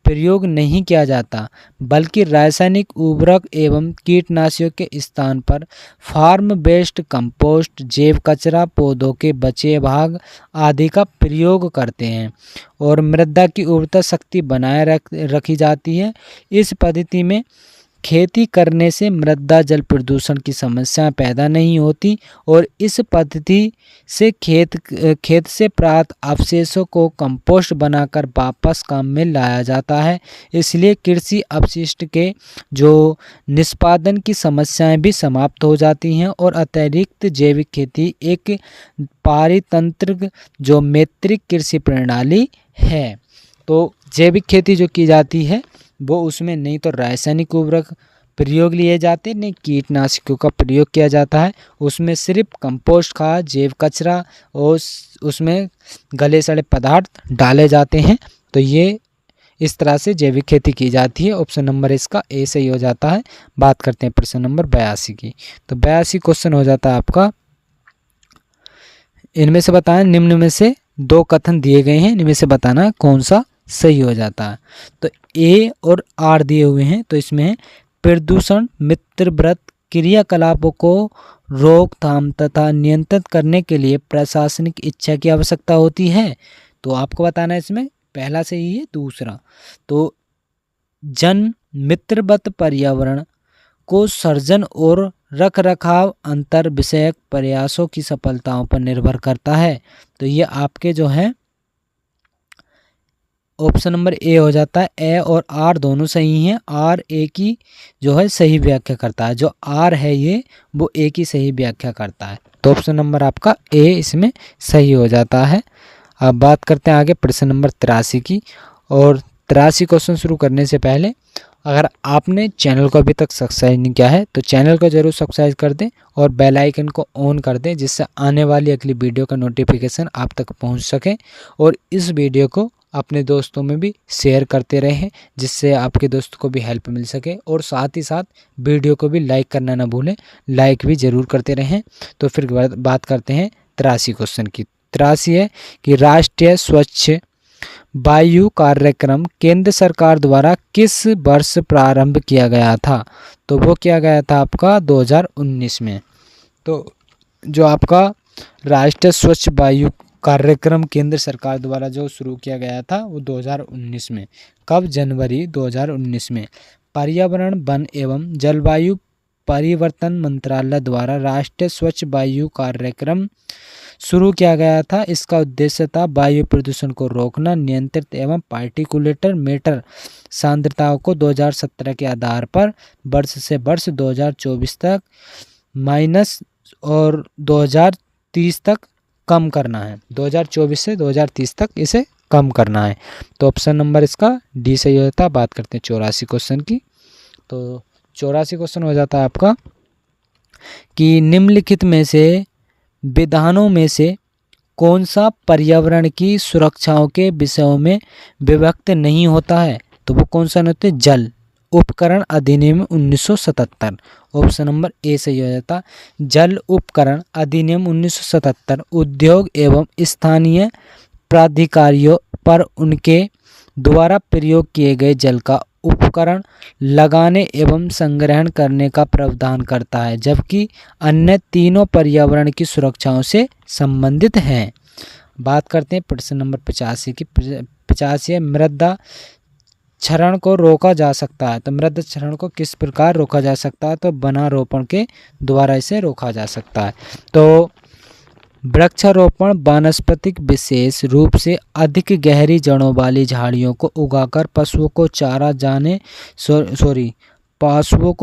प्रयोग नहीं किया जाता, बल्कि रासायनिक उर्वरक एवं कीटनाशकों के स्थान पर फार्म बेस्ड कंपोस्ट, जैव कचरा, पौधों के बचे भाग आदि का प्रयोग करते हैं, और मृदा की उर्वरता शक्ति बनाए रखी जाती है। इस पद्धति में खेती करने से मृदा जल प्रदूषण की समस्या पैदा नहीं होती, और इस पद्धति से खेत से प्राप्त अवशेषों को कंपोस्ट बनाकर वापस काम में लाया जाता है। इसलिए कृषि अपशिष्ट के जो निष्पादन की समस्याएं भी समाप्त हो जाती हैं, और अतिरिक्त जैविक खेती एक पारितंत्रिक जो मैत्रिक कृषि प्रणाली है। तो जैविक खेती जो की जाती है वो उसमें नहीं तो रासायनिक उर्वरक प्रयोग लिए जाते, नहीं कीटनाशकों का प्रयोग किया जाता है। उसमें सिर्फ कंपोस्ट खाद, जैव कचरा और उसमें गले सड़े पदार्थ डाले जाते हैं। तो ये इस तरह से जैविक खेती की जाती है। ऑप्शन नंबर इसका ए सही हो जाता है। बात करते हैं प्रश्न नंबर 82 की। तो 82 क्वेश्चन हो जाता है आपका, इनमें से बताएं, निम्न में से दो कथन दिए गए हैं, इनमें से बताना कौन सा सही हो जाता है। तो ए और आर दिए हुए हैं। तो इसमें है प्रदूषण मित्रव्रत क्रियाकलापों को रोकथाम तथा नियंत्रित करने के लिए प्रशासनिक इच्छा की आवश्यकता होती है। तो आपको बताना है इसमें पहला सही है। दूसरा, तो जन मित्रवत पर्यावरण को सर्जन और रख रखाव अंतर विषयक प्रयासों की सफलताओं पर निर्भर करता है। तो ये आपके जो है ऑप्शन नंबर ए हो जाता है। ए और आर दोनों सही हैं। आर ए की जो है सही व्याख्या करता है, जो आर है ये वो ए की सही व्याख्या करता है। तो ऑप्शन नंबर आपका ए इसमें सही हो जाता है। अब बात करते हैं आगे प्रश्न नंबर 83 की। और 83 क्वेश्चन शुरू करने से पहले अगर आपने चैनल को अभी तक सब्सक्राइब नहीं किया है तो चैनल को जरूर सब्सक्राइब कर दें और बेल आइकन को ऑन कर दें, जिससे आने वाली अगली वीडियो का नोटिफिकेशन आप तक पहुंच सके। और इस वीडियो को अपने दोस्तों में भी शेयर करते रहें, जिससे आपके दोस्तों को भी हेल्प मिल सके। और साथ ही साथ वीडियो को भी लाइक करना ना भूलें, लाइक भी ज़रूर करते रहें। तो फिर बात करते हैं 83 क्वेश्चन की। 83 है कि राष्ट्रीय स्वच्छ वायु कार्यक्रम केंद्र सरकार द्वारा किस वर्ष प्रारंभ किया गया था? तो वो किया गया था आपका 2019 में। तो जो आपका राष्ट्रीय स्वच्छ वायु कार्यक्रम केंद्र सरकार द्वारा जो शुरू किया गया था वो 2019 में। कब? जनवरी 2019 में। पर्यावरण, वन एवं जलवायु परिवर्तन मंत्रालय द्वारा राष्ट्रीय स्वच्छ वायु कार्यक्रम शुरू किया गया था। इसका उद्देश्य था वायु प्रदूषण को रोकना, नियंत्रित एवं पार्टिकुलेटर मैटर सांद्रताओं को 2017 के आधार पर वर्ष से वर्ष 2024 तक माइनस और 2030 तक कम करना है। 2024 से 2030 तक इसे कम करना है। तो ऑप्शन नंबर इसका डी सही होता है। बात करते हैं 84 क्वेश्चन की। तो 84 क्वेश्चन हो जाता है आपका कि निम्नलिखित में से विधानों में से कौन सा पर्यावरण की सुरक्षाओं के विषयों में विभक्त नहीं होता है? तो वो कौन सा नहीं होता है? जल उपकरण अधिनियम 1977। ऑप्शन नंबर ए सही हो जाता। जल उपकरण अधिनियम 1977 उद्योग एवं स्थानीय प्राधिकारियों पर उनके द्वारा प्रयोग किए गए जल का उपकरण लगाने एवं संग्रहण करने का प्रावधान करता है, जबकि अन्य तीनों पर्यावरण की सुरक्षाओं से संबंधित हैं। बात करते हैं प्रश्न नंबर 85 की। 85 है मृदा क्षरण को रोका जा सकता है। तो मृदा क्षरण को किस प्रकार रोका जा सकता है? तो वनारोपण के द्वारा इसे रोका जा सकता है। तो वृक्षारोपण वानस्पतिक विशेष रूप से अधिक गहरी जड़ों वाली झाड़ियों को उगाकर पशुओं को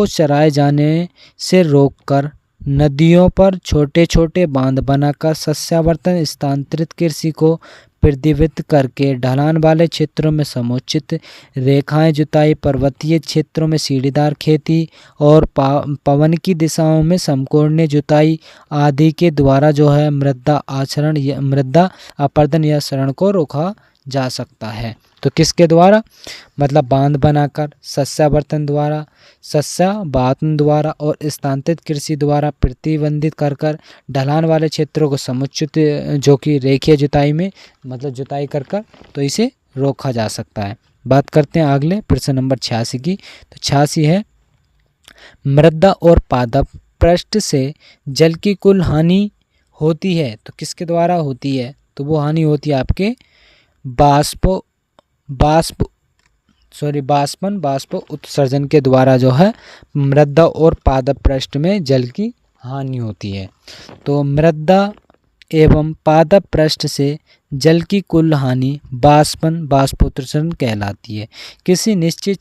चराए जाने से रोककर नदियों पर छोटे छोटे बांध बनाकर सस्यावर्तन स्थानांतरित कृषि को प्रतिबंधित करके ढलान वाले क्षेत्रों में समुचित रेखाएं जुताई, पर्वतीय क्षेत्रों में सीढ़ीदार खेती और पवन की दिशाओं में समकोणीय जुताई आदि के द्वारा जो है मृदा अपरदन या क्षरण को रोका जा सकता है। तो किसके द्वारा? मतलब बांध बनाकर, सस्यावर्तन द्वारा और स्थानांतरित कृषि द्वारा प्रतिबंधित कर ढलान वाले क्षेत्रों को समुचित जो कि रेखीय जुताई में मतलब जुताई कर तो इसे रोका जा सकता है। बात करते हैं अगले प्रश्न नंबर 86 की। तो 86 है मृदा और पादप पृष्ठ से जल की कुल हानि होती है। तो किसके द्वारा होती है? तो वो हानि होती है आपके बाष्प उत्सर्जन के द्वारा जो है मृदा और पादप पृष्ठ में जल की हानि होती है। तो मृदा एवं पादप पृष्ठ से जल की कुल हानि बाष्पोत्सर्जन कहलाती है। किसी निश्चित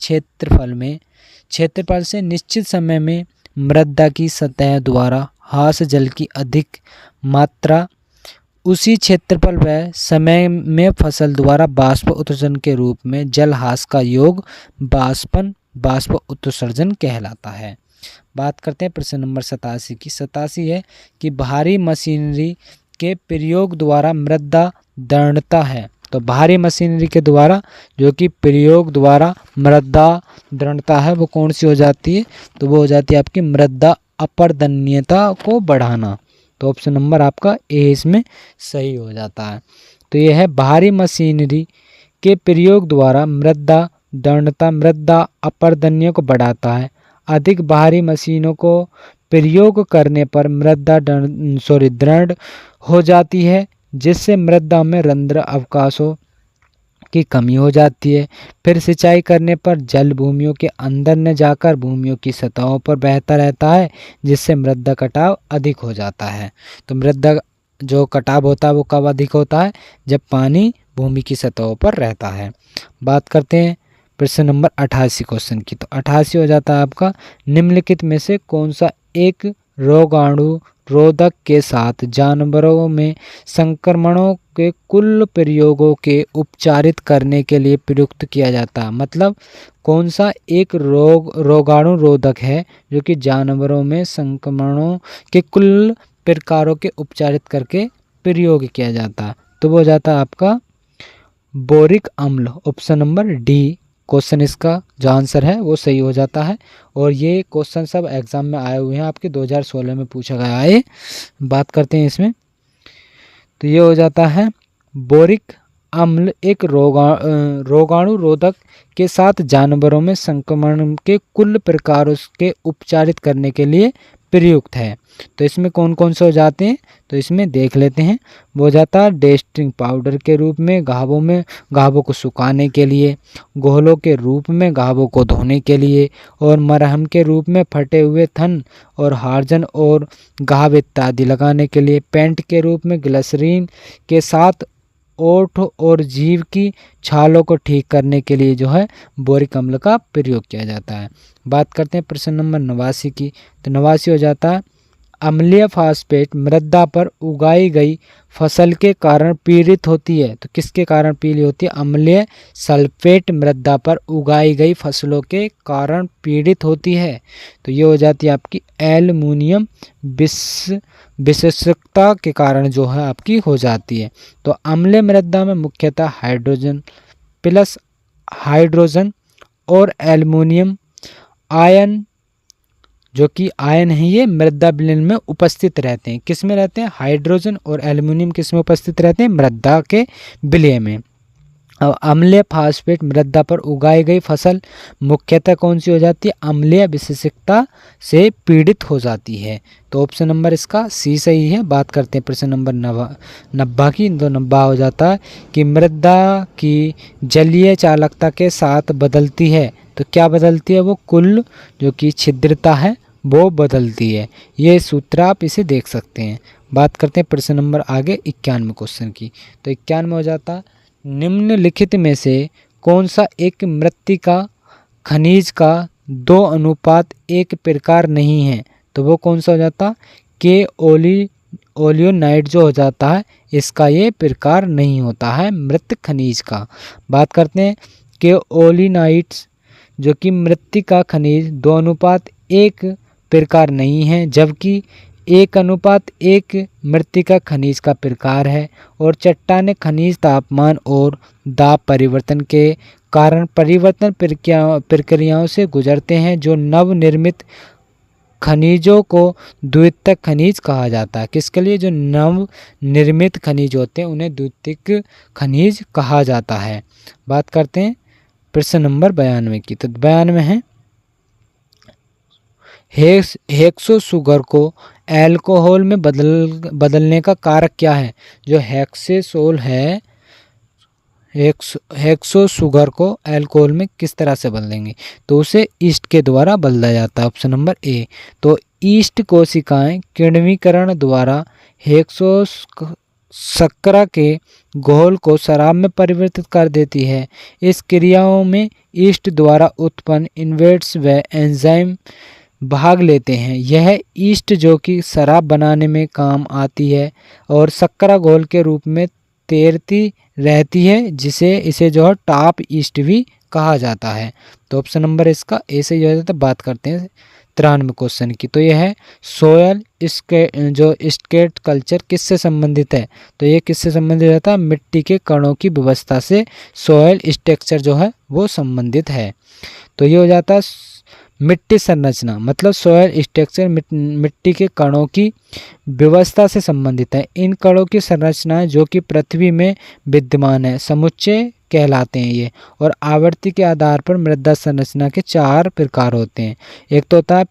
क्षेत्रफल से निश्चित समय में मृदा की सतह द्वारा ह्रास जल की अधिक मात्रा उसी क्षेत्रफल व समय में फसल द्वारा बाष्प उत्सर्जन के रूप में जल ह्रास का योग बाष्प उत्सर्जन कहलाता है। बात करते हैं प्रश्न नंबर 87 की। 87 है कि भारी मशीनरी के प्रयोग द्वारा मृदा दृढ़ता है। तो भारी मशीनरी के द्वारा जो कि प्रयोग द्वारा मृदा दृढ़ता है वो कौन सी हो जाती है? तो वो हो जाती है आपकी मृदा अपरदनीयता को बढ़ाना। तो ऑप्शन नंबर आपका ए इसमें सही हो जाता है। तो ये है भारी मशीनरी के प्रयोग द्वारा मृदा दृढ़ता मृदा अपरदनीय को बढ़ाता है। अधिक भारी मशीनों को प्रयोग करने पर मृदा दृढ़ हो जाती है, जिससे मृदा में रंध्र अवकाशों की कमी हो जाती है। फिर सिंचाई करने पर जल भूमियों के अंदर न जाकर भूमियों की सतहों पर बहता रहता है, जिससे मृदा कटाव अधिक हो जाता है। तो मृदा जो कटाव होता है वो कब अधिक होता है? जब पानी भूमि की सतहों पर रहता है। बात करते हैं प्रश्न नंबर 88 क्वेश्चन की। तो 88 हो जाता है आपका, निम्नलिखित में से कौन सा एक रोगाणु रोधक के साथ जानवरों में संक्रमणों के कुल प्रयोगों के उपचारित करने के लिए प्रयुक्त किया जाता है। मतलब कौन सा एक रोगाणु रोधक है जो कि जानवरों में संक्रमणों के कुल प्रकारों के उपचारित करके प्रयोग किया जाता है। तो वो हो जाता है आपका बोरिक अम्ल। ऑप्शन नंबर डी क्वेश्चन इसका जो आंसर है वो सही हो जाता है। और ये क्वेश्चन सब एग्जाम में आए हुए हैं, आपके 2016 में पूछा गया है। बात करते हैं इसमें, तो ये हो जाता है बोरिक अम्ल एक रोगाणु रोधक के साथ जानवरों में संक्रमण के कुल प्रकारों के उपचारित करने के लिए प्रयुक्त है। तो इसमें कौन कौन से हो जाते हैं, तो इसमें देख लेते हैं। वो हो जाता है डेस्टिंग पाउडर के रूप में घावों को सुखाने के लिए, घोलों के रूप में घावों को धोने के लिए, और मरहम के रूप में फटे हुए थन और हार्जन और घाव इत्यादि लगाने के लिए, पेंट के रूप में ग्लिसरीन के साथ ओठ और जीभ की छालों को ठीक करने के लिए जो है बोरिक अम्ल का प्रयोग किया जाता है। बात करते हैं प्रश्न नंबर 89 की। तो 89 हो जाता है, अम्लीय फास्फेट मृदा पर उगाई गई फसल के कारण पीड़ित होती है। तो किसके कारण पीड़ित होती है, अम्लीय सल्फेट मृदा पर उगाई गई फसलों के कारण पीड़ित होती है। तो ये हो जाती है आपकी एल्युमिनियम विशेषता के कारण जो है आपकी हो जाती है। तो अम्लीय मृदा में मुख्यतः हाइड्रोजन और एल्युमिनियम आयन, जो कि आयन है, ये मृदा विलयन में उपस्थित रहते हैं। किस में रहते हैं, हाइड्रोजन और एल्युमिनियम किस में उपस्थित रहते हैं, मृदा के विलय में। अब अम्लीय फास्फेट मृदा पर उगाई गई फसल मुख्यतः कौन सी हो जाती है, अम्लीय विशेषता से पीड़ित हो जाती है। तो ऑप्शन नंबर इसका सी सही है। बात करते हैं प्रश्न नंबर 90 की। तो 90 हो जाता है कि मृदा की जलीय चालकता के साथ बदलती है। तो क्या बदलती है, वो कुल जो कि छिद्रता है वो बदलती है। ये सूत्र आप इसे देख सकते हैं। बात करते हैं प्रश्न नंबर आगे 91 क्वेश्चन की। तो 91 हो जाता है, निम्नलिखित में से कौन सा एक मृत्तिका खनिज का 2:1 प्रकार नहीं है। तो वो कौन सा हो जाता, के ओलियोनाइट जो हो जाता है इसका ये प्रकार नहीं होता है मृत खनिज का। बात करते हैं के ओलिनाइट्स जो कि मृत्तिका खनिज 2:1 प्रकार नहीं है, जबकि 1:1 मृत्तिका खनिज का प्रकार है। और चट्टाने खनिज तापमान और दाब परिवर्तन के कारण परिवर्तन प्रक्रियाओं से गुजरते हैं, जो नवनिर्मित खनिजों को द्वितीयक खनिज कहा जाता है। किसके लिए, जो नव निर्मित खनिज होते हैं उन्हें द्वितीयक खनिज कहा जाता है। बात करते हैं प्रश्न नंबर 92 की। तो 92 है, हेक्सोसुगर को अल्कोहल में बदलने का कारक क्या है। जो हेक्सेसोल है, हेक्सोसुगर को अल्कोहल में किस तरह से बदलेंगे, तो उसे ईस्ट के द्वारा बदला जाता है। Option number A. तो ईस्ट कोशिकाएं किण्वीकरण द्वारा हेक्सोस शर्करा के घोल को शराब में परिवर्तित कर देती है। इस क्रियाओं में ईस्ट द्वारा उत्पन्न इन्वर्ट्स व एंजाइम भाग लेते हैं। यह ईस्ट जो कि शराब बनाने में काम आती है और शर्करा घोल के रूप में तैरती रहती है, जिसे इसे जो है टॉप ईस्ट भी कहा जाता है। तो ऑप्शन नंबर इसका ए से हो जाता है। बात करते हैं 93 क्वेश्चन की। तो यह है सोयल स्केट कल्चर किससे संबंधित है। तो ये किससे संबंधित रहता है, मिट्टी के कणों की व्यवस्था से सोयल स्ट्रक्चर जो है वो संबंधित है। तो ये हो जाता है मिट्टी संरचना, मतलब सोयल स्ट्रक्चर मिट्टी के कणों की व्यवस्था से संबंधित है। इन कणों की संरचनाएं जो कि पृथ्वी में विद्यमान है समुच्चय कहलाते हैं ये। और आवृत्ति के आधार पर मृदा संरचना के 4 प्रकार होते हैं। एक तो होता है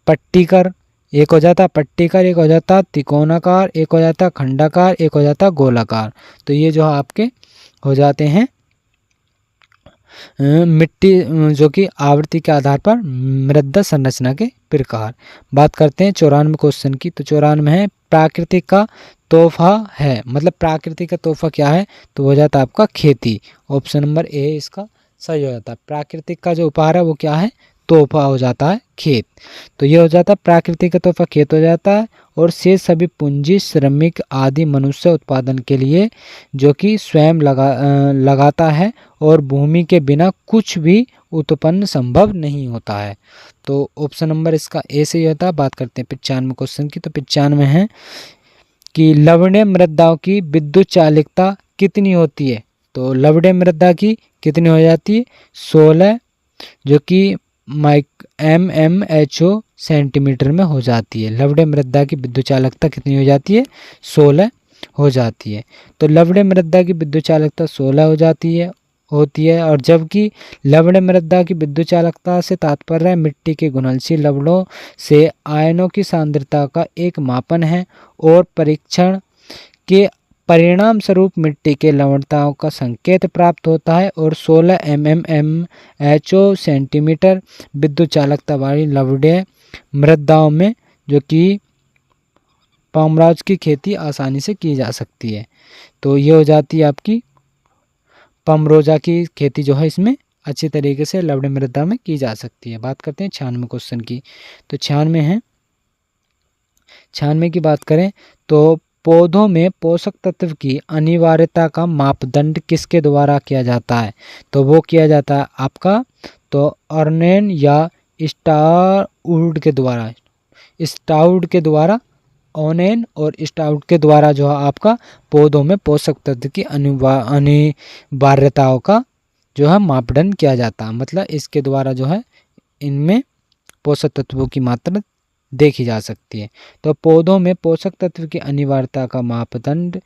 पट्टीकर, एक हो जाता है पट्टीकर, एक हो जाता है त्रिकोणाकार, एक हो जाता है खंडाकार, एक हो जाता है गोलाकार। तो ये जो आपके हो जाते हैं मिट्टी जो कि आवृत्ति के आधार पर मृदा संरचना के प्रकार। बात करते हैं 94 क्वेश्चन की। तो 94 है प्रकृति का तोहफा है, मतलब प्रकृति का तोहफा क्या है, तो हो जाता है आपका खेती। ऑप्शन नंबर ए इसका सही हो जाता है। प्राकृतिक का जो उपहार है वो क्या है, तोहफा हो जाता है खेत। तो ये हो जाता है प्राकृतिक का तोहफा खेत हो जाता है। और शेष सभी पूंजी श्रमिक आदि मनुष्य उत्पादन के लिए जो कि स्वयं लगाता है और भूमि के बिना कुछ भी उत्पन्न संभव नहीं होता है। तो ऑप्शन नंबर इसका ए सही होता है। बात करते हैं 95 क्वेश्चन की। तो 95 है कि लवणीय मृदाओं की विद्युत चालकता कितनी होती है। तो लवणीय मृदा की कितनी हो जाती है, 16 जो कि MMHO सेंटीमीटर में हो जाती है। लवणीय मृदा की विद्युत चालकता कितनी हो जाती है, 16 हो जाती है। तो लवणीय मृदा की विद्युत चालकता 16 होती है। और जबकि लवणीय मृदा की विद्युत चालकता से तात्पर्य है मिट्टी के घुलनशील लवणों से आयनों की सांद्रता का एक मापन है और परीक्षण के परिणाम स्वरूप मिट्टी के लवणताओं का संकेत प्राप्त होता है। और 16 MMHO सेंटीमीटर विद्युत चालकता वाली लवणीय मृदाओं में जो कि पामराज की खेती आसानी से की जा सकती है। तो ये हो जाती है आपकी पमरोजा की खेती जो है इसमें अच्छी तरीके से लवणीय मृदा में की जा सकती है। बात करते हैं 96 क्वेश्चन की। तो 96 की बात करें तो पौधों में पोषक तत्व की अनिवार्यता का मापदंड किसके द्वारा किया जाता है। तो वो किया जाता है आपका तो अर्नेन या स्टाउड के द्वारा ओनेन और स्टाउट के द्वारा जो है आपका पौधों में पोषक तत्व की अनिवार्यताओं का जो है मापदंड किया जाता है। मतलब इसके द्वारा जो है इनमें पोषक तत्वों की मात्रा देखी जा सकती है। तो पौधों में पोषक तत्व की अनिवार्यता का मापदंड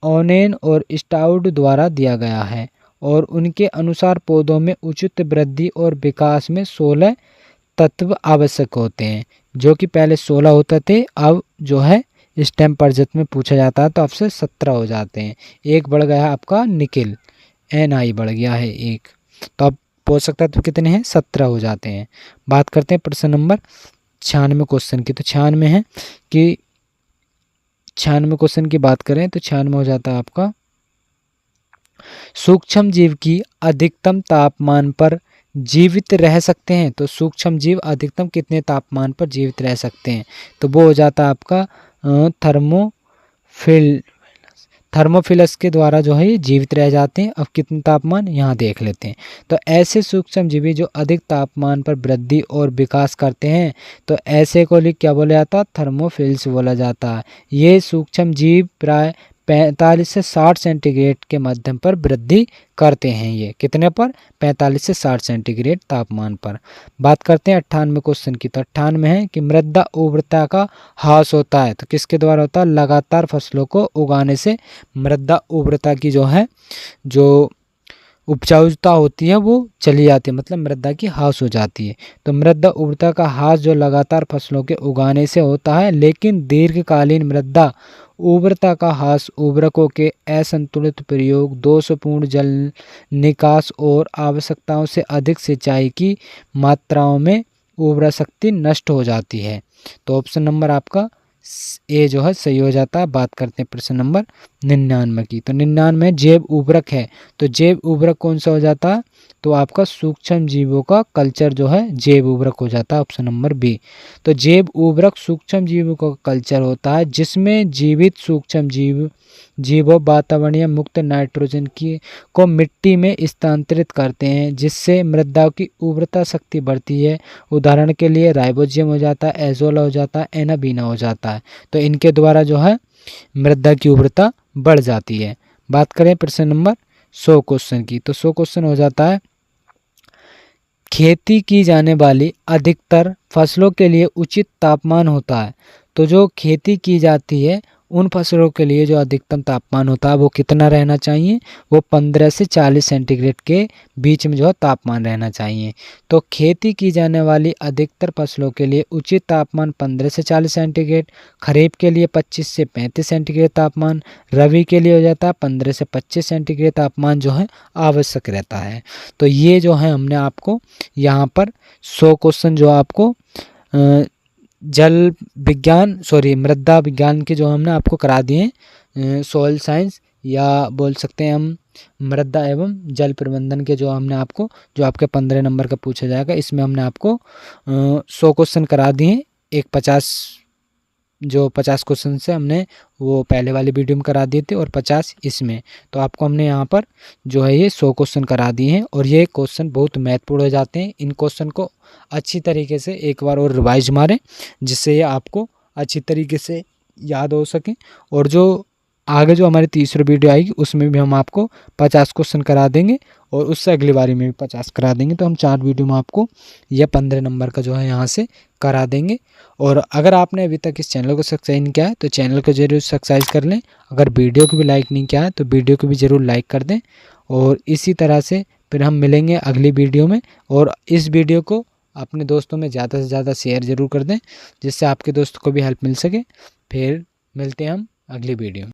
ओनेन और स्टाउड द्वारा दिया गया है और उनके अनुसार पौधों में उचित वृद्धि और विकास में 16 तत्व आवश्यक होते हैं, जो कि पहले 16 होते थे, अब जो है स्टेम पर्जत में पूछा जाता है तो आपसे 17 हो जाते हैं। एक बढ़ गया आपका निकेल, Ni बढ़ गया है एक, तो अब पोषक तत्व कितने हैं, 17 हो जाते हैं। बात करते हैं प्रश्न नंबर 96 क्वेश्चन की। तो 96 है कि 96 क्वेश्चन की बात करें तो 96 हो जाता है आपका सूक्ष्म जीव की अधिकतम तापमान पर जीवित रह सकते हैं। तो सूक्ष्म जीव अधिकतम कितने तापमान पर जीवित रह सकते हैं, तो वो हो जाता है आपका थर्मोफिलस के द्वारा जो है ये जीवित रह जाते हैं। अब कितने तापमान यहाँ देख लेते हैं। तो ऐसे सूक्ष्म जीवी जो अधिक तापमान पर वृद्धि और विकास करते हैं तो ऐसे को क्या बोला जाता है, थर्मोफिल्स बोला जाता है। ये सूक्ष्म जीव प्राय 45 से 60 सेंटीग्रेड के माध्यम पर वृद्धि करते हैं। ये कितने पर, 45 से 60 सेंटीग्रेड तापमान पर। बात करते हैं 98 क्वेश्चन की। तो 98 है कि मृदा उर्वरता का ह्रास होता है। तो किसके द्वारा होता है, लगातार फसलों को उगाने से मृदा उर्वरता की जो है जो उपजाऊता होती है वो चली जाती है, मतलब मृदा की ह्रास हो जाती है। तो मृदा उर्वरता का ह्रास जो लगातार फसलों के उगाने से होता है, लेकिन दीर्घकालीन मृदा उर्वरता का ह्रास उर्वरकों के असंतुलित प्रयोग, दोषपूर्ण जल निकास और आवश्यकताओं से अधिक सिंचाई की मात्राओं में उर्वरा शक्ति नष्ट हो जाती है। तो ऑप्शन नंबर आपका ए जो है सही हो जाता है। बात करते हैं प्रश्न नंबर 99 की। तो 99 जैव उर्वरक है। तो जैव उर्वरक कौन सा हो जाता है, तो आपका सूक्ष्म जीवों का कल्चर जो है जैव उर्वरक हो जाता है, ऑप्शन नंबर बी। तो जैव उर्वरक सूक्ष्म जीवों का कल्चर होता है जिसमें जीवित सूक्ष्म जीवों वातावरणीय मुक्त नाइट्रोजन को मिट्टी में स्थानांतरित करते हैं, जिससे मृदा की उर्वरता शक्ति बढ़ती है। उदाहरण के लिए राइबोजियम हो जाता है, एजोला हो जाता है, एनाबीना हो जाता है। तो इनके द्वारा जो है मृदा की उर्वरता बढ़ जाती है। बात करें प्रश्न नंबर 100 क्वेश्चन की। तो 100 क्वेश्चन हो जाता है खेती की जाने वाली अधिकतर फसलों के लिए उचित तापमान होता है। तो जो खेती की जाती है उन फसलों के लिए जो अधिकतम तापमान होता है वो कितना रहना चाहिए, वो 15 से 40 सेंटीग्रेड के बीच में जो है तापमान रहना चाहिए। तो खेती की जाने वाली अधिकतर फसलों के लिए उचित तापमान 15 से 40 सेंटीग्रेड, खरीफ के लिए 25 से 35 सेंटीग्रेड तापमान, रबी के लिए हो जाता है 15 से 25 सेंटीग्रेड तापमान जो है आवश्यक रहता है। तो ये जो है हमने आपको यहाँ पर 100 क्वेश्चन जो आपको मृदा विज्ञान के जो हमने आपको करा दिए, सॉइल साइंस या बोल सकते हैं हम मृदा एवं जल प्रबंधन के जो हमने आपको, जो आपके 15 नंबर का पूछा जाएगा, इसमें हमने आपको 100 क्वेश्चन करा दिए। एक 50 क्वेश्चन से हमने वो पहले वाली वीडियो में करा दिए थे और 50 इसमें। तो आपको हमने यहाँ पर जो है ये 100 क्वेश्चन करा दिए हैं और ये क्वेश्चन बहुत महत्वपूर्ण हो जाते हैं। इन क्वेश्चन को अच्छी तरीके से एक बार और रिवाइज मारें, जिससे ये आपको अच्छी तरीके से याद हो सके। और जो आगे जो हमारी तीसरी वीडियो आएगी उसमें भी हम आपको 50 क्वेश्चन करा देंगे और उससे अगली बारी में भी 50 करा देंगे। तो हम 4 वीडियो में आपको यह 15 नंबर का जो है यहाँ से करा देंगे। और अगर आपने अभी तक इस चैनल को सब्सक्राइब नहीं किया है तो चैनल को जरूर सब्सक्राइब कर लें। अगर वीडियो को भी लाइक नहीं किया है तो वीडियो को भी ज़रूर लाइक कर दें। और इसी तरह से फिर हम मिलेंगे अगली वीडियो में। और इस वीडियो को अपने दोस्तों में ज़्यादा से ज़्यादा शेयर ज़रूर कर दें, जिससे आपके दोस्तों को भी हेल्प मिल सके। फिर मिलते हैं हम अगली वीडियो में।